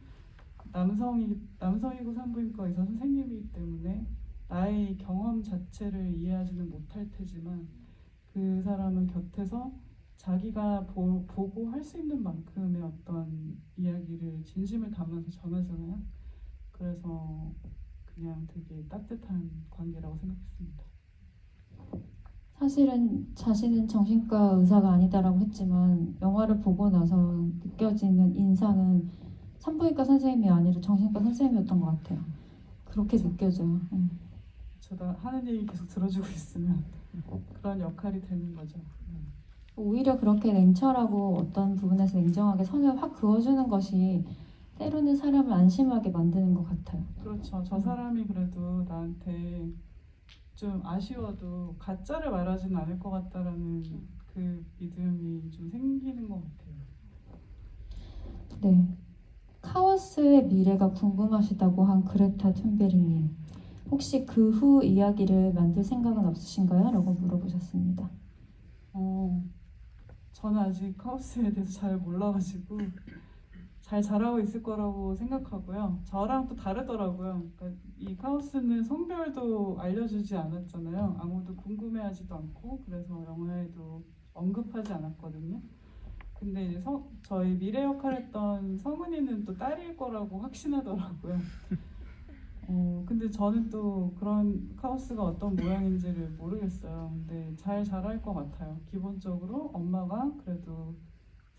남성이고 산부인과 의사 선생님이기 때문에 나의 경험 자체를 이해하지는 못할 테지만 그 사람은 곁에서 자기가 보고 할 수 있는 만큼의 어떤 이야기를 진심을 담아서 전하잖아요. 그래서 그냥 되게 따뜻한 관계라고 생각했습니다. 사실은 자신은 정신과 의사가 아니다라고 했지만 영화를 보고 나서 느껴지는 인상은 산부인과 선생님이 아니라 정신과 선생님이었던 것 같아요. 그렇게 그쵸. 느껴져요. 저도 하는 얘기 계속 들어주고 있으면 그런 역할이 되는 거죠. 오히려 그렇게 냉철하고 어떤 부분에서 냉정하게 선을 확 그어주는 것이 때로는 사람을 안심하게 만드는 것 같아요. 그렇죠. 저 사람이 그래도 나한테 좀 아쉬워도 가짜를 말하지는 않을 것 같다라는 그 믿음이 좀 생기는 것 같아요. 네. 카오스의 미래가 궁금하시다고 한 그레타 툰베리님. 혹시 그 후 이야기를 만들 생각은 없으신가요? 라고 물어보셨습니다. 저는 아직 카오스에 대해서 잘 몰라가지고 잘 자라고 있을 거라고 생각하고요. 저랑 또 다르더라고요. 그러니까 이 카오스는 성별도 알려주지 않았잖아요. 아무도 궁금해하지도 않고 그래서 영화에도 언급하지 않았거든요. 근데 이제 저희 미래 역할했던 성은이는 또 딸일 거라고 확신하더라고요. 근데 저는 또 그런 카오스가 어떤 모양인지를 모르겠어요. 근데 잘 자랄 것 같아요. 기본적으로 엄마가 그래도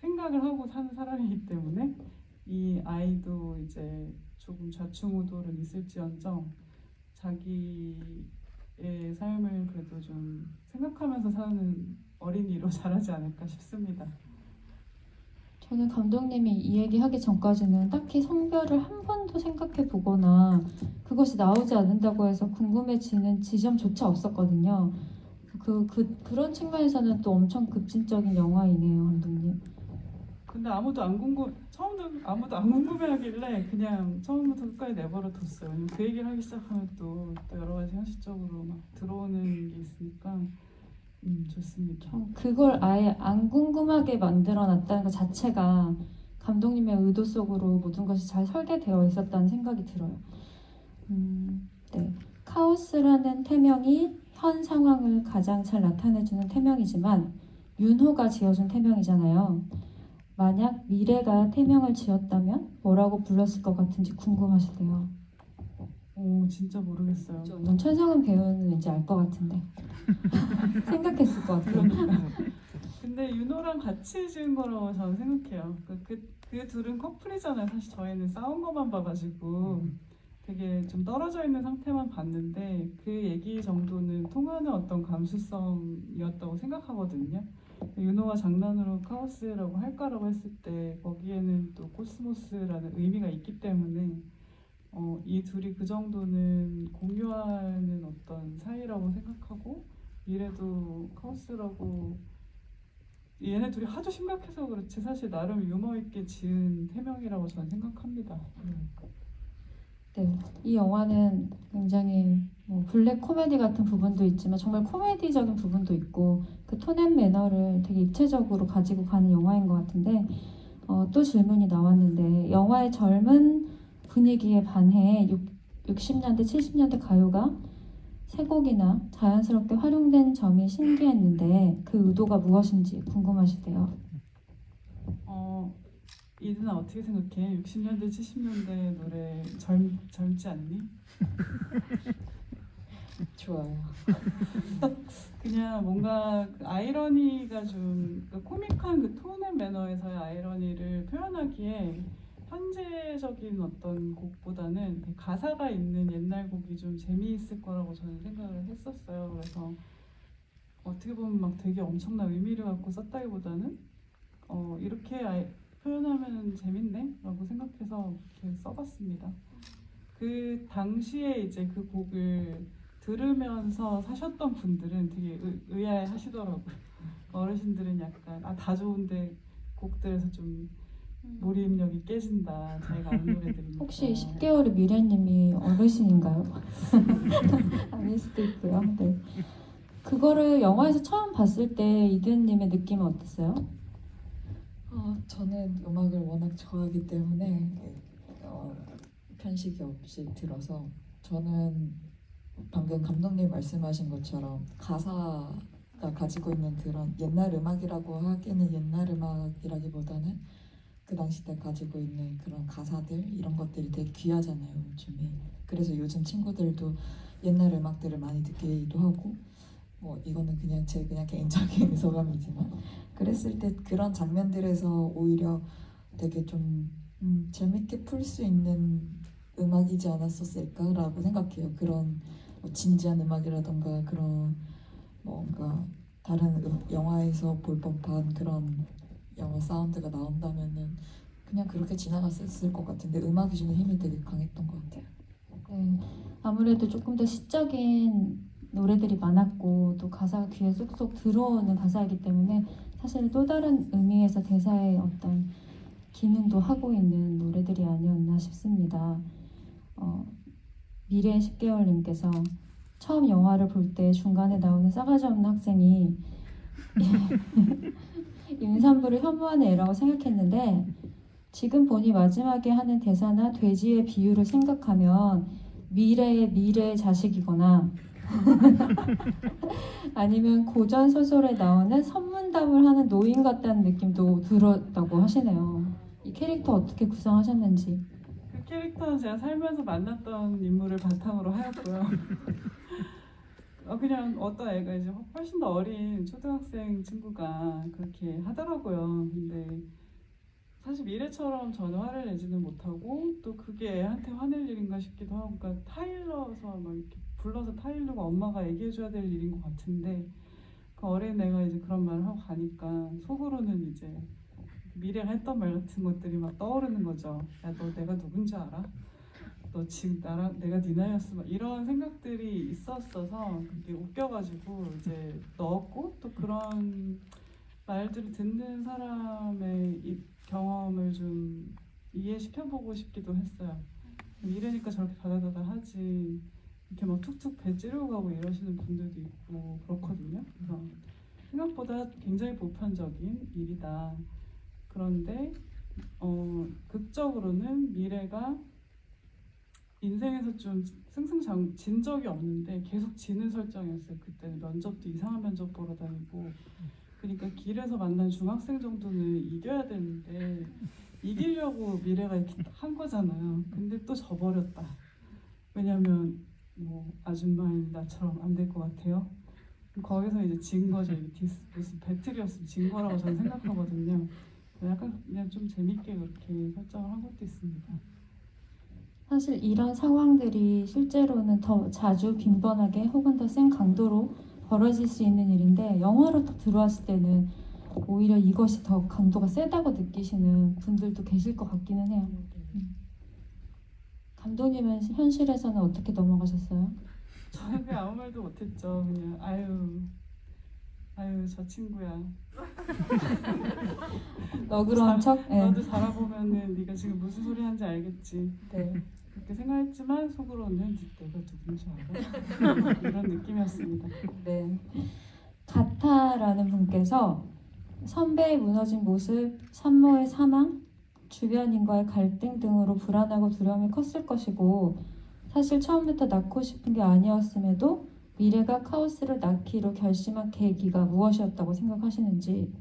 생각을 하고 사는 사람이기 때문에 이 아이도 이제 조금 좌충우돌은 있을지언정 자기의 삶을 그래도 좀 생각하면서 사는 어린이로 자라지 않을까 싶습니다. 저는 감독님이 이 얘기 하기 전까지는 딱히 성별을 한 번도 생각해 보거나 그것이 나오지 않는다고 해서 궁금해지는 지점조차 없었거든요. 그런 측면에서는 또 엄청 급진적인 영화이네요, 감독님. 근데 아무도 안 궁금해하길래 그냥 처음부터 끝까지 내버려 뒀어요. 왜냐면 그 얘기를 하기 시작하면 또 여러 가지 현실적으로 막 들어오는 게 있으니까 좋습니다. 그걸 아예 안 궁금하게 만들어 놨다는 것 자체가 감독님의 의도 속으로 모든 것이 잘 설계되어 있었다는 생각이 들어요. 네. 카오스라는 태명이 현 상황을 가장 잘 나타내주는 태명이지만 윤호가 지어준 태명이잖아요. 만약 미래가 태명을 지었다면 뭐라고 불렀을 것 같은지 궁금하시대요. 진짜 모르겠어요. 전 최성은 배우는 왠지 알 것 같은데 생각했을 것 같아요. 그러니까. 근데 윤호랑 같이 지은 거라고 저는 생각해요. 그 둘은 커플이잖아요. 사실 저희는 싸운 것만 봐가지고 되게 좀 떨어져 있는 상태만 봤는데 그 얘기 정도는 통하는 어떤 감수성이었다고 생각하거든요. 윤호가 장난으로 카오스라고 할까라고 했을 때 거기에는 또 코스모스라는 의미가 있기 때문에 이 둘이 그 정도는 공유하는 어떤 사이라고 생각하고 미래도 카오스라고 얘네 둘이 하도 심각해서 그렇지 사실 나름 유머 있게 지은 태명이라고 저는 생각합니다. 네, 이 영화는 굉장히 뭐 블랙 코미디 같은 부분도 있지만 정말 코미디적인 부분도 있고 그 톤앤 매너를 되게 입체적으로 가지고 가는 영화인 것 같은데 또 질문이 나왔는데 영화의 젊은 분위기에 반해 60년대, 70년대 가요가 세 곡이나 자연스럽게 활용된 점이 신기했는데 그 의도가 무엇인지 궁금하시대요. 이든아 어떻게 생각해? 60년대, 70년대 노래 젊지 않니? 좋아요. 그냥 뭔가 그 아이러니가 그 코믹한 그 톤앤 매너에서의 아이러니를 표현하기에 현재적인 어떤 곡보다는 그 가사가 있는 옛날 곡이 좀 재미있을 거라고 저는 생각을 했었어요. 그래서 어떻게 보면 막 되게 엄청난 의미를 갖고 썼다기보다는 이렇게 표현하면 재밌네 라고 생각해서 이렇게 써봤습니다. 그 당시에 이제 그 곡을 들으면서 사셨던 분들은 되게 의아해 하시더라고요. 어르신들은 약간 다 좋은데 곡들에서 좀 몰입력이 깨진다. 자기가 아는 노래들이니까. 혹시 10개월의 미래님이 어르신인가요? 아닐 수도 있고요. 네. 그거를 영화에서 처음 봤을 때 이든님의 느낌은 어땠어요? 저는 음악을 워낙 좋아하기 때문에 편식이 없이 들어서 저는 방금 감독님 말씀하신 것처럼 가사가 가지고 있는 그런 옛날 음악이라고 하기는 옛날 음악이라기보다는 그 당시 때 가지고 있는 그런 가사들 이런 것들이 되게 귀하잖아요, 요즘에. 그래서 요즘 친구들도 옛날 음악들을 많이 듣기도 하고, 뭐 이거는 그냥 제 그냥 개인적인 소감이지만, 그랬을 때 그런 장면들에서 오히려 되게 좀 재밌게 풀 수 있는 음악이지 않았었을까라고 생각해요. 그런 뭐 진지한 음악이라던가 그런 뭔가 다른 영화에서 볼 법한 그런 영화 사운드가 나온다면은 그냥 그렇게 지나갔을 것 같은데, 음악이 주는 힘이 되게 강했던 것 같아요. 네, 아무래도 조금 더 시적인 노래들이 많았고 또 가사가 귀에 쏙쏙 들어오는 가사이기 때문에 사실 또 다른 의미에서 대사의 어떤 기능도 하고 있는 노래들이 아니었나 싶습니다. 미래 10개월님께서 처음 영화를 볼 때 중간에 나오는 싸가지 없는 학생이 임산부를 혐오하는 애라고 생각했는데 지금 보니 마지막에 하는 대사나 돼지의 비유를 생각하면 미래의 자식이거나 아니면 고전 소설에 나오는 선문답을 하는 노인 같다는 느낌도 들었다고 하시네요. 이 캐릭터 어떻게 구성하셨는지. 그 캐릭터는 제가 살면서 만났던 인물을 바탕으로 하였고요. 그냥 어떤 애가 이제 훨씬 더 어린 초등학생 친구가 그렇게 하더라고요. 근데 사실 미래처럼 전혀 화를 내지는 못하고 또 그게 애한테 화낼 일인가 싶기도 하고, 그러니까 타일러서 막 이렇게 불러서 타일러가 엄마가 얘기해줘야 될 일인 것 같은데 그 어린 애가 이제 그런 말을 하고 가니까 속으로는 이제 미래가 했던 말 같은 것들이 막 떠오르는 거죠. 야, 너 내가 누군지 알아? 너 지금 나랑 내가 네 나이였어? 막 이런 생각들이 있었어서 그게 웃겨가지고 이제 넣었고, 또 그런 말들을 듣는 사람의 이 경험을 좀 이해시켜보고 싶기도 했어요. 이러니까 저렇게 다다다다 하지 이렇게 막 툭툭 배 찌르고 가고 이러시는 분들도 있고 그렇거든요. 그래서 생각보다 굉장히 보편적인 일이다. 그런데 극적으로는 미래가 인생에서 좀 진 적이 없는데 계속 지는 설정이었어요. 그때는 면접도 이상한 면접 보러 다니고, 그러니까 길에서 만난 중학생 정도는 이겨야 되는데 이기려고 미래가 이렇게 한 거잖아요. 근데 또 져버렸다. 왜냐면 뭐 아줌마인 나처럼 안 될 것 같아요. 거기서 이제 진 거죠. 이게 무슨 배틀이었으면 진 거라고 저는 생각하거든요. 약간 그냥 좀 재밌게 그렇게 설정을 한 것도 있습니다. 사실 이런 상황들이 실제로는 더 자주 빈번하게 혹은 더 센 강도로 벌어질 수 있는 일인데 영화로 딱 들어왔을 때는 오히려 이것이 더 강도가 세다고 느끼시는 분들도 계실 것 같기는 해요. 감독님은 현실에서는 어떻게 넘어가셨어요? 저는 그냥 아무 말도 못했죠. 그냥 아유 저 친구야. 너그러운 척? 네. 너도 살아보면은 네가 지금 무슨 소리 하는지 알겠지. 네. 그렇게 생각했지만 속으로는 내가 누군지 알아? 이런 느낌이었습니다. 네. 가타라는 분께서 선배의 무너진 모습, 산모의 사망, 주변인과의 갈등 등으로 불안하고 두려움이 컸을 것이고 사실 처음부터 낳고 싶은 게 아니었음에도 미래가 카오스를 낳기로 결심한 계기가 무엇이었다고 생각하시는지.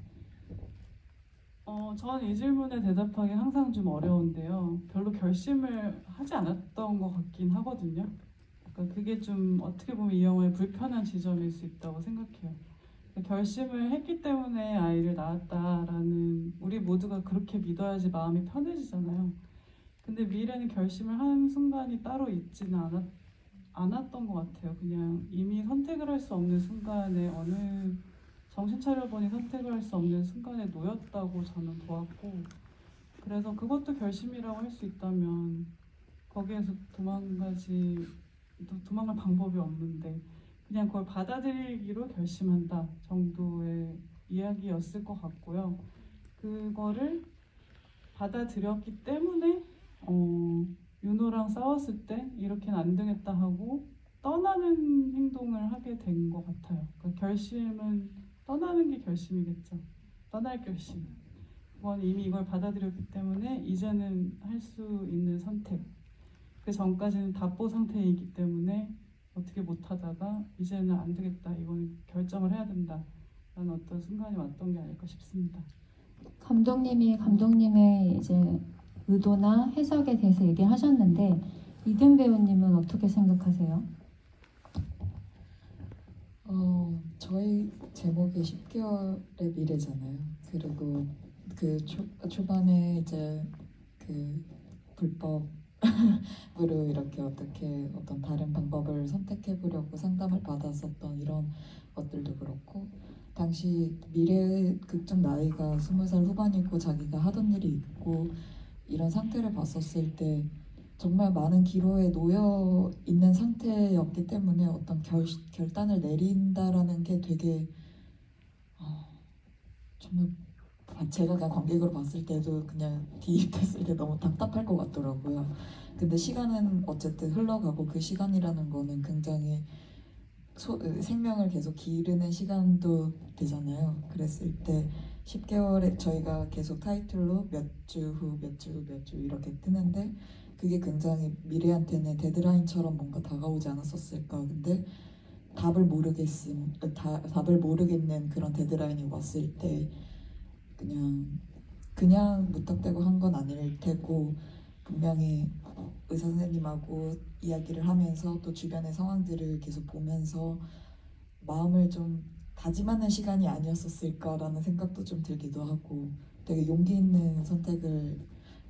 저는 이 질문에 대답하기 항상 좀 어려운데요. 별로 결심을 하지 않았던 것 같긴 하거든요. 그러니까 그게 좀 어떻게 보면 이 영화의 불편한 지점일 수 있다고 생각해요. 결심을 했기 때문에 아이를 낳았다라는, 우리 모두가 그렇게 믿어야지 마음이 편해지잖아요. 근데 미래는 결심을 한 순간이 따로 있지는 않았던 것 같아요. 그냥 이미 선택을 할 수 없는 순간에, 어느 정신 차려보니 선택을 할 수 없는 순간에 놓였다고 저는 보았고, 그래서 그것도 결심이라고 할 수 있다면 거기에서 도망갈 방법이 없는데 그냥 그걸 받아들이기로 결심한다 정도의 이야기였을 것 같고요. 그거를 받아들였기 때문에 윤호랑 싸웠을 때 이렇게는 안 되겠다 하고 떠나는 행동을 하게 된 것 같아요. 그러니까 결심은 떠나는 게 결심이겠죠. 떠날 결심. 그건 이미 이걸 받아들였기 때문에 이제는 할 수 있는 선택. 그 전까지는 답보 상태이기 때문에 어떻게 못하다가 이제는 안 되겠다. 이건 결정을 해야 된다. 라는 어떤 순간이 왔던 게 아닐까 싶습니다. 감독님이 감독님의 이제 의도나 해석에 대해서 얘기를 하셨는데 이든 배우님은 어떻게 생각하세요? 저희 제목이 10개월의 미래잖아요. 그리고 그 초반에 이제 그 불법으로 이렇게 어떻게 어떤 다른 방법을 선택해 보려고 상담을 받았었던 이런 것들도 그렇고, 당시 미래 극중 나이가 20살 후반이고 자기가 하던 일이 있고 이런 상태를 봤었을 때 정말 많은 기로에 놓여 있는 상태였기 때문에 어떤 결단을 내린다라는 게 되게 정말 제가 그냥 관객으로 봤을 때도 그냥 디입했을 때 너무 답답할 것 같더라고요. 근데 시간은 어쨌든 흘러가고 그 시간이라는 거는 굉장히 생명을 계속 기르는 시간도 되잖아요. 그랬을 때 10개월에 저희가 계속 타이틀로 몇 주 후, 몇 주 후, 몇 주 이렇게 뜨는데 그게 굉장히 미래한테는 데드라인처럼 뭔가 다가오지 않았었을까. 근데 답을 모르겠는 그런 데드라인이 왔을 때 그냥 무턱대고 한 건 아닐 테고, 분명히 의사 선생님하고 이야기를 하면서 또 주변의 상황들을 계속 보면서 마음을 좀 다짐하는 시간이 아니었었을까라는 생각도 좀 들기도 하고, 되게 용기 있는 선택을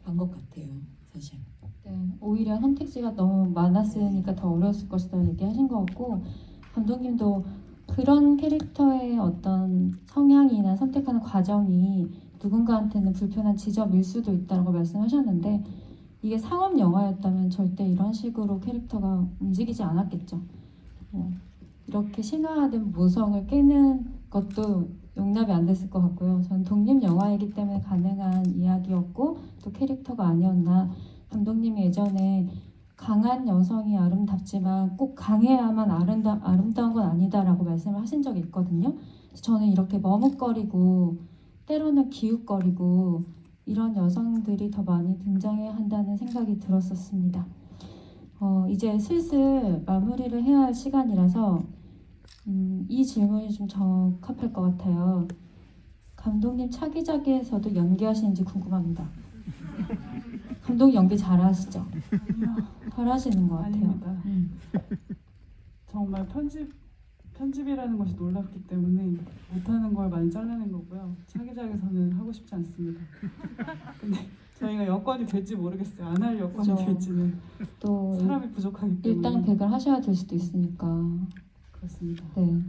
한 것 같아요, 사실. 네, 오히려 선택지가 너무 많았으니까 더 어려웠을 것이다 얘기하신 것 같고, 감독님도 그런 캐릭터의 어떤 성향이나 선택하는 과정이 누군가한테는 불편한 지점일 수도 있다고 말씀하셨는데, 이게 상업 영화였다면 절대 이런 식으로 캐릭터가 움직이지 않았겠죠. 이렇게 신화된 모성을 깨는 것도 용납이 안 됐을 것 같고요. 전 독립 영화이기 때문에 가능한 이야기였고 또 캐릭터가 아니었나. 감독님이 예전에 강한 여성이 아름답지만 꼭 강해야만 아름다운 건 아니다라고 말씀을 하신 적이 있거든요. 저는 이렇게 머뭇거리고 때로는 기웃거리고 이런 여성들이 더 많이 등장해야 한다는 생각이 들었었습니다. 이제 슬슬 마무리를 해야 할 시간이라서 이 질문이 좀 적합할 것 같아요. 감독님 차기작에서도 연기하시는지 궁금합니다. 감독 연기 잘하시죠? 잘하시는 것 같아요. 아닙니다. 정말 편집이라는 것이 놀랍기 때문에 못하는 걸 많이 잘라낸 거고요. 차기작에서는 하고 싶지 않습니다. 근데 저희가 여건이 될지 모르겠어요. 안 할 여건이 그죠. 될지는 또 사람이 부족하기 때문에. 일당백을 하셔야 될 수도 있으니까. 그렇습니다. 네.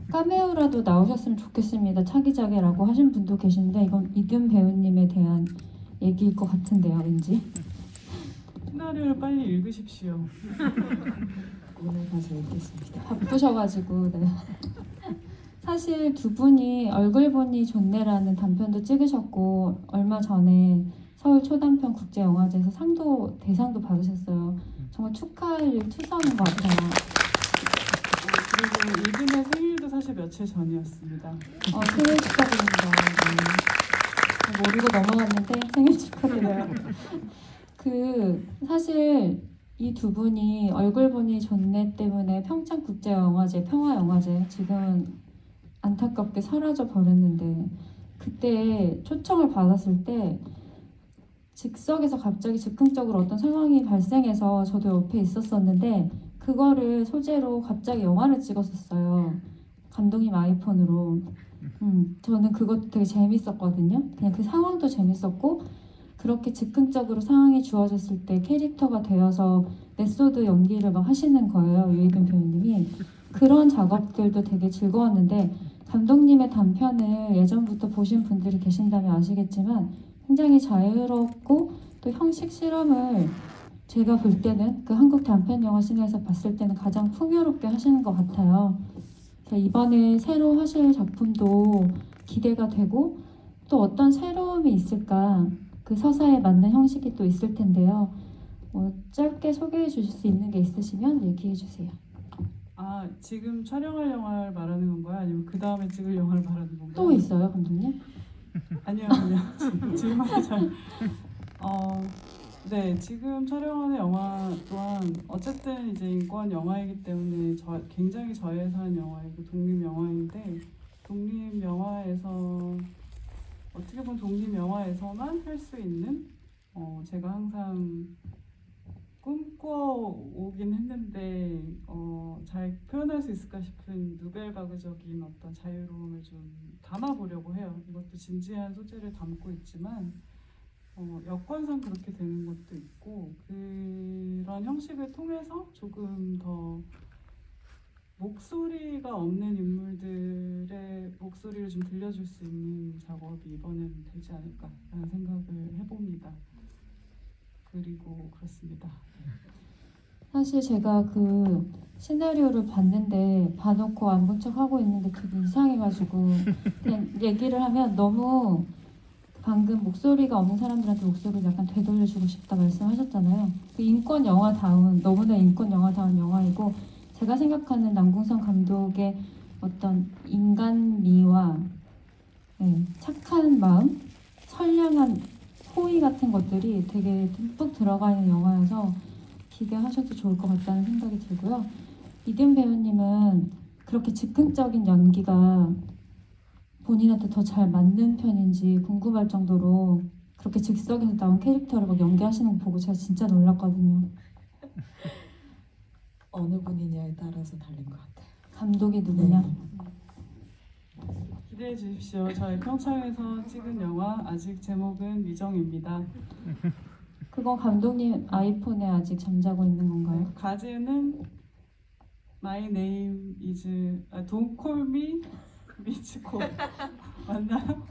카메오라도 나오셨으면 좋겠습니다. 차기작이라고 하신 분도 계신데 이건 이든 배우님에 대한 얘기일 것 같은데요, 왠지. 시나리오를 빨리 읽으십시오. 오늘 가서 읽겠습니다. 바쁘셔가지고. 네. 사실 두 분이 얼굴 보니 좋네라는 단편도 찍으셨고 얼마 전에 서울 초단편 국제영화제에서 대상도 받으셨어요. 정말 축하할 일 투성인 것 같아요. 그리고 이든의 생일도 사실 며칠 전이었습니다. 생일 축하드립니다. 네. 모르고 넘어갔는데 생일 축하드려요. 사실 이 두 분이 얼굴 보니 좋네 때문에 평창국제영화제, 평화영화제 지금은 안타깝게 사라져 버렸는데, 그때 초청을 받았을 때 즉석에서 갑자기 즉흥적으로 어떤 상황이 발생해서 저도 옆에 있었었는데 그거를 소재로 갑자기 영화를 찍었었어요. 감독님 아이폰으로. 저는 그것도 되게 재밌었거든요. 그냥 그 상황도 재밌었고, 그렇게 즉흥적으로 상황이 주어졌을 때 캐릭터가 되어서 메소드 연기를 막 하시는 거예요, 유이든 배우님이. 그런 작업들도 되게 즐거웠는데, 감독님의 단편을 예전부터 보신 분들이 계신다면 아시겠지만 굉장히 자유롭고 또 형식 실험을 제가 볼 때는 그 한국 단편 영화 씬에서 봤을 때는 가장 풍요롭게 하시는 것 같아요. 이번에 새로 하실 작품도 기대가 되고, 또 어떤 새로움이 있을까, 그 서사에 맞는 형식이 또 있을 텐데요. 짧게 소개해 주실 수 있는 게 있으시면 얘기해 주세요. 지금 촬영할 영화를 말하는 건가요? 아니면 그 다음에 찍을 영화를 말하는 건가요? 또 있어요, 감독님? 아니요. 지금 하자. 네, 지금 촬영하는 영화 또한 어쨌든 이제 인권 영화이기 때문에 굉장히 저예산 영화이고 독립 영화인데, 독립 영화에서 어떻게 보면 독립 영화에서만 할 수 있는 제가 항상 꿈꿔오긴 했는데 잘 표현할 수 있을까 싶은 누벨바그적인 어떤 자유로움을 좀 담아보려고 해요. 이것도 진지한 소재를 담고 있지만 여건상 그렇게 되는 것도 있고 그런 형식을 통해서 조금 더 목소리가 없는 인물들의 목소리를 좀 들려줄 수 있는 작업이 이번에는 되지 않을까라는 생각을 해봅니다. 그리고 그렇습니다. 사실 제가 그 시나리오를 봤는데 봐놓고 안 본 척 하고 있는 게 되게 이상해가지고 그냥 얘기를 하면 너무 방금 목소리가 없는 사람들한테 목소리를 약간 되돌려주고 싶다 말씀하셨잖아요. 그 인권 영화다운 너무나 인권 영화다운 영화이고 제가 생각하는 남궁선 감독의 어떤 인간미와 착한 마음, 선량한 호의 같은 것들이 되게 듬뿍 들어가 있는 영화여서 기대하셔도 좋을 것 같다는 생각이 들고요. 이든 배우님은 그렇게 즉흥적인 연기가 본인한테 더 잘 맞는 편인지 궁금할 정도로 그렇게 즉석에서 나온 캐릭터를 막 연기하시는 거 보고 제가 진짜 놀랐거든요. 어느 분이냐에 따라서 달린 것 같아요. 감독이 누구냐? 기대해 주십시오. 저희 평창에서 찍은 영화 아직 제목은 미정입니다. 그건 감독님 아이폰에 아직 잠자고 있는 건가요? 가제는 My name is Don't call me 미츠코 맞나요?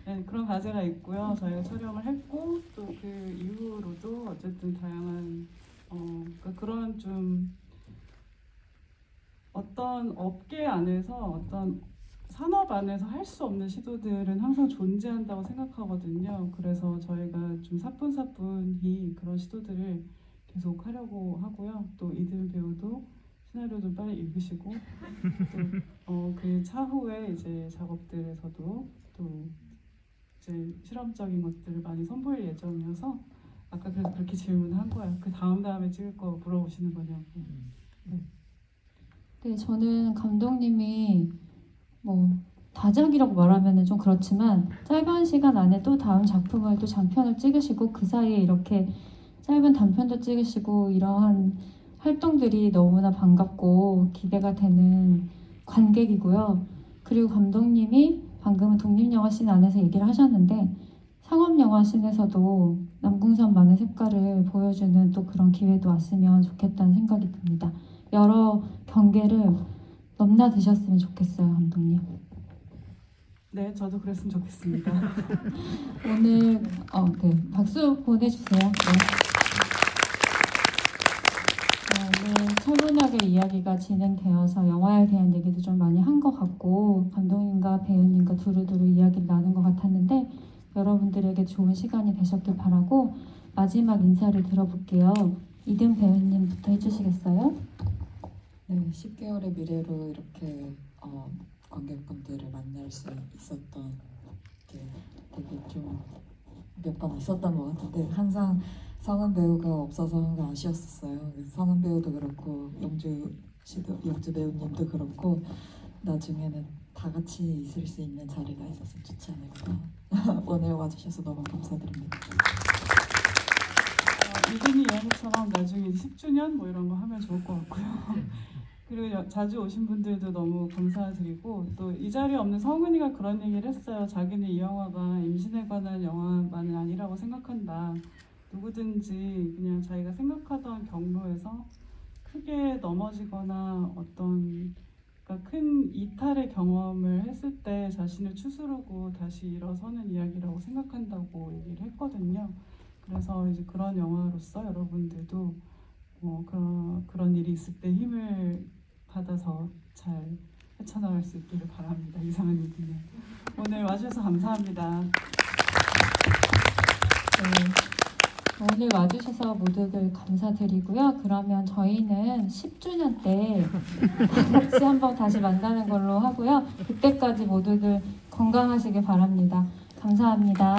네, 그런 가제가 있고요. 저희가 촬영을 했고 또 그 이후로도 어쨌든 다양한 그러니까 그런 좀 어떤 업계 안에서 어떤 산업 안에서 할 수 없는 시도들은 항상 존재한다고 생각하거든요. 그래서 저희가 좀 사뿐사뿐히 그런 시도들을 계속 하려고 하고요. 또 이든 배우도 시나리오 좀 빨리 읽으시고 또 그 차후에 이제 작업들에서도 또 이제 실험적인 것들을 많이 선보일 예정이어서 아까 그래서 그렇게 질문한 거예요. 그 다음에 찍을 거 물어보시는 거냐고. 네, 저는 감독님이 뭐 다작이라고 말하면 좀 그렇지만 짧은 시간 안에 또 다음 작품을 또 장편을 찍으시고 그 사이에 이렇게 짧은 단편도 찍으시고 이러한 활동들이 너무나 반갑고 기대가 되는 관객이고요. 그리고 감독님이 방금은 독립영화씬 안에서 얘기를 하셨는데 상업영화씬에서도 남궁선만의 색깔을 보여주는 또 그런 기회도 왔으면 좋겠다는 생각이 듭니다. 여러 경계를 넘나드셨으면 좋겠어요, 감독님. 네, 저도 그랬으면 좋겠습니다. 오늘 네, 박수 보내주세요. 네. 오늘 차분하게 이야기가 진행되어서 영화에 대한 얘기도 좀 많이 한 것 같고 감독님과 배우님과 두루두루 이야기를 나눈 것 같았는데 여러분들에게 좋은 시간이 되셨길 바라고 마지막 인사를 들어볼게요. 이든 배우님부터 해주시겠어요? 네, 10개월의 미래로 이렇게 관객분들을 만날 수 있었던 게 되게 좀 몇 번 있었던 것 같은데 항상 성은 배우가 없어서 항상 아쉬웠었어요. 그래서 성은 배우도 그렇고 영주 배우님도 그렇고 나중에는 다 같이 있을 수 있는 자리가 있었으면 좋지 않을까. 오늘 와주셔서 너무 감사드립니다. 이든이 연우처럼 나중에 10주년 뭐 이런 거 하면 좋을 것 같고요. 그리고 자주 오신 분들도 너무 감사드리고 또 이 자리에 없는 성은이가 그런 얘기를 했어요. 자기는 이 영화가 임신에 관한 영화만은 아니라고 생각한다. 누구든지 그냥 자기가 생각하던 경로에서 크게 넘어지거나 어떤 그러니까 큰 이탈의 경험을 했을 때 자신을 추스르고 다시 일어서는 이야기라고 생각한다고 얘기를 했거든요. 그래서 이제 그런 영화로서 여러분들도 그런 일이 있을 때 힘을 받아서 잘 헤쳐나갈 수 있기를 바랍니다. 이상한 얘기네요. 오늘 와주셔서 감사합니다. 네, 오늘 와주셔서 모두들 감사드리고요. 그러면 저희는 10주년 때 같이 한번 다시 만나는 걸로 하고요. 그때까지 모두들 건강하시길 바랍니다. 감사합니다.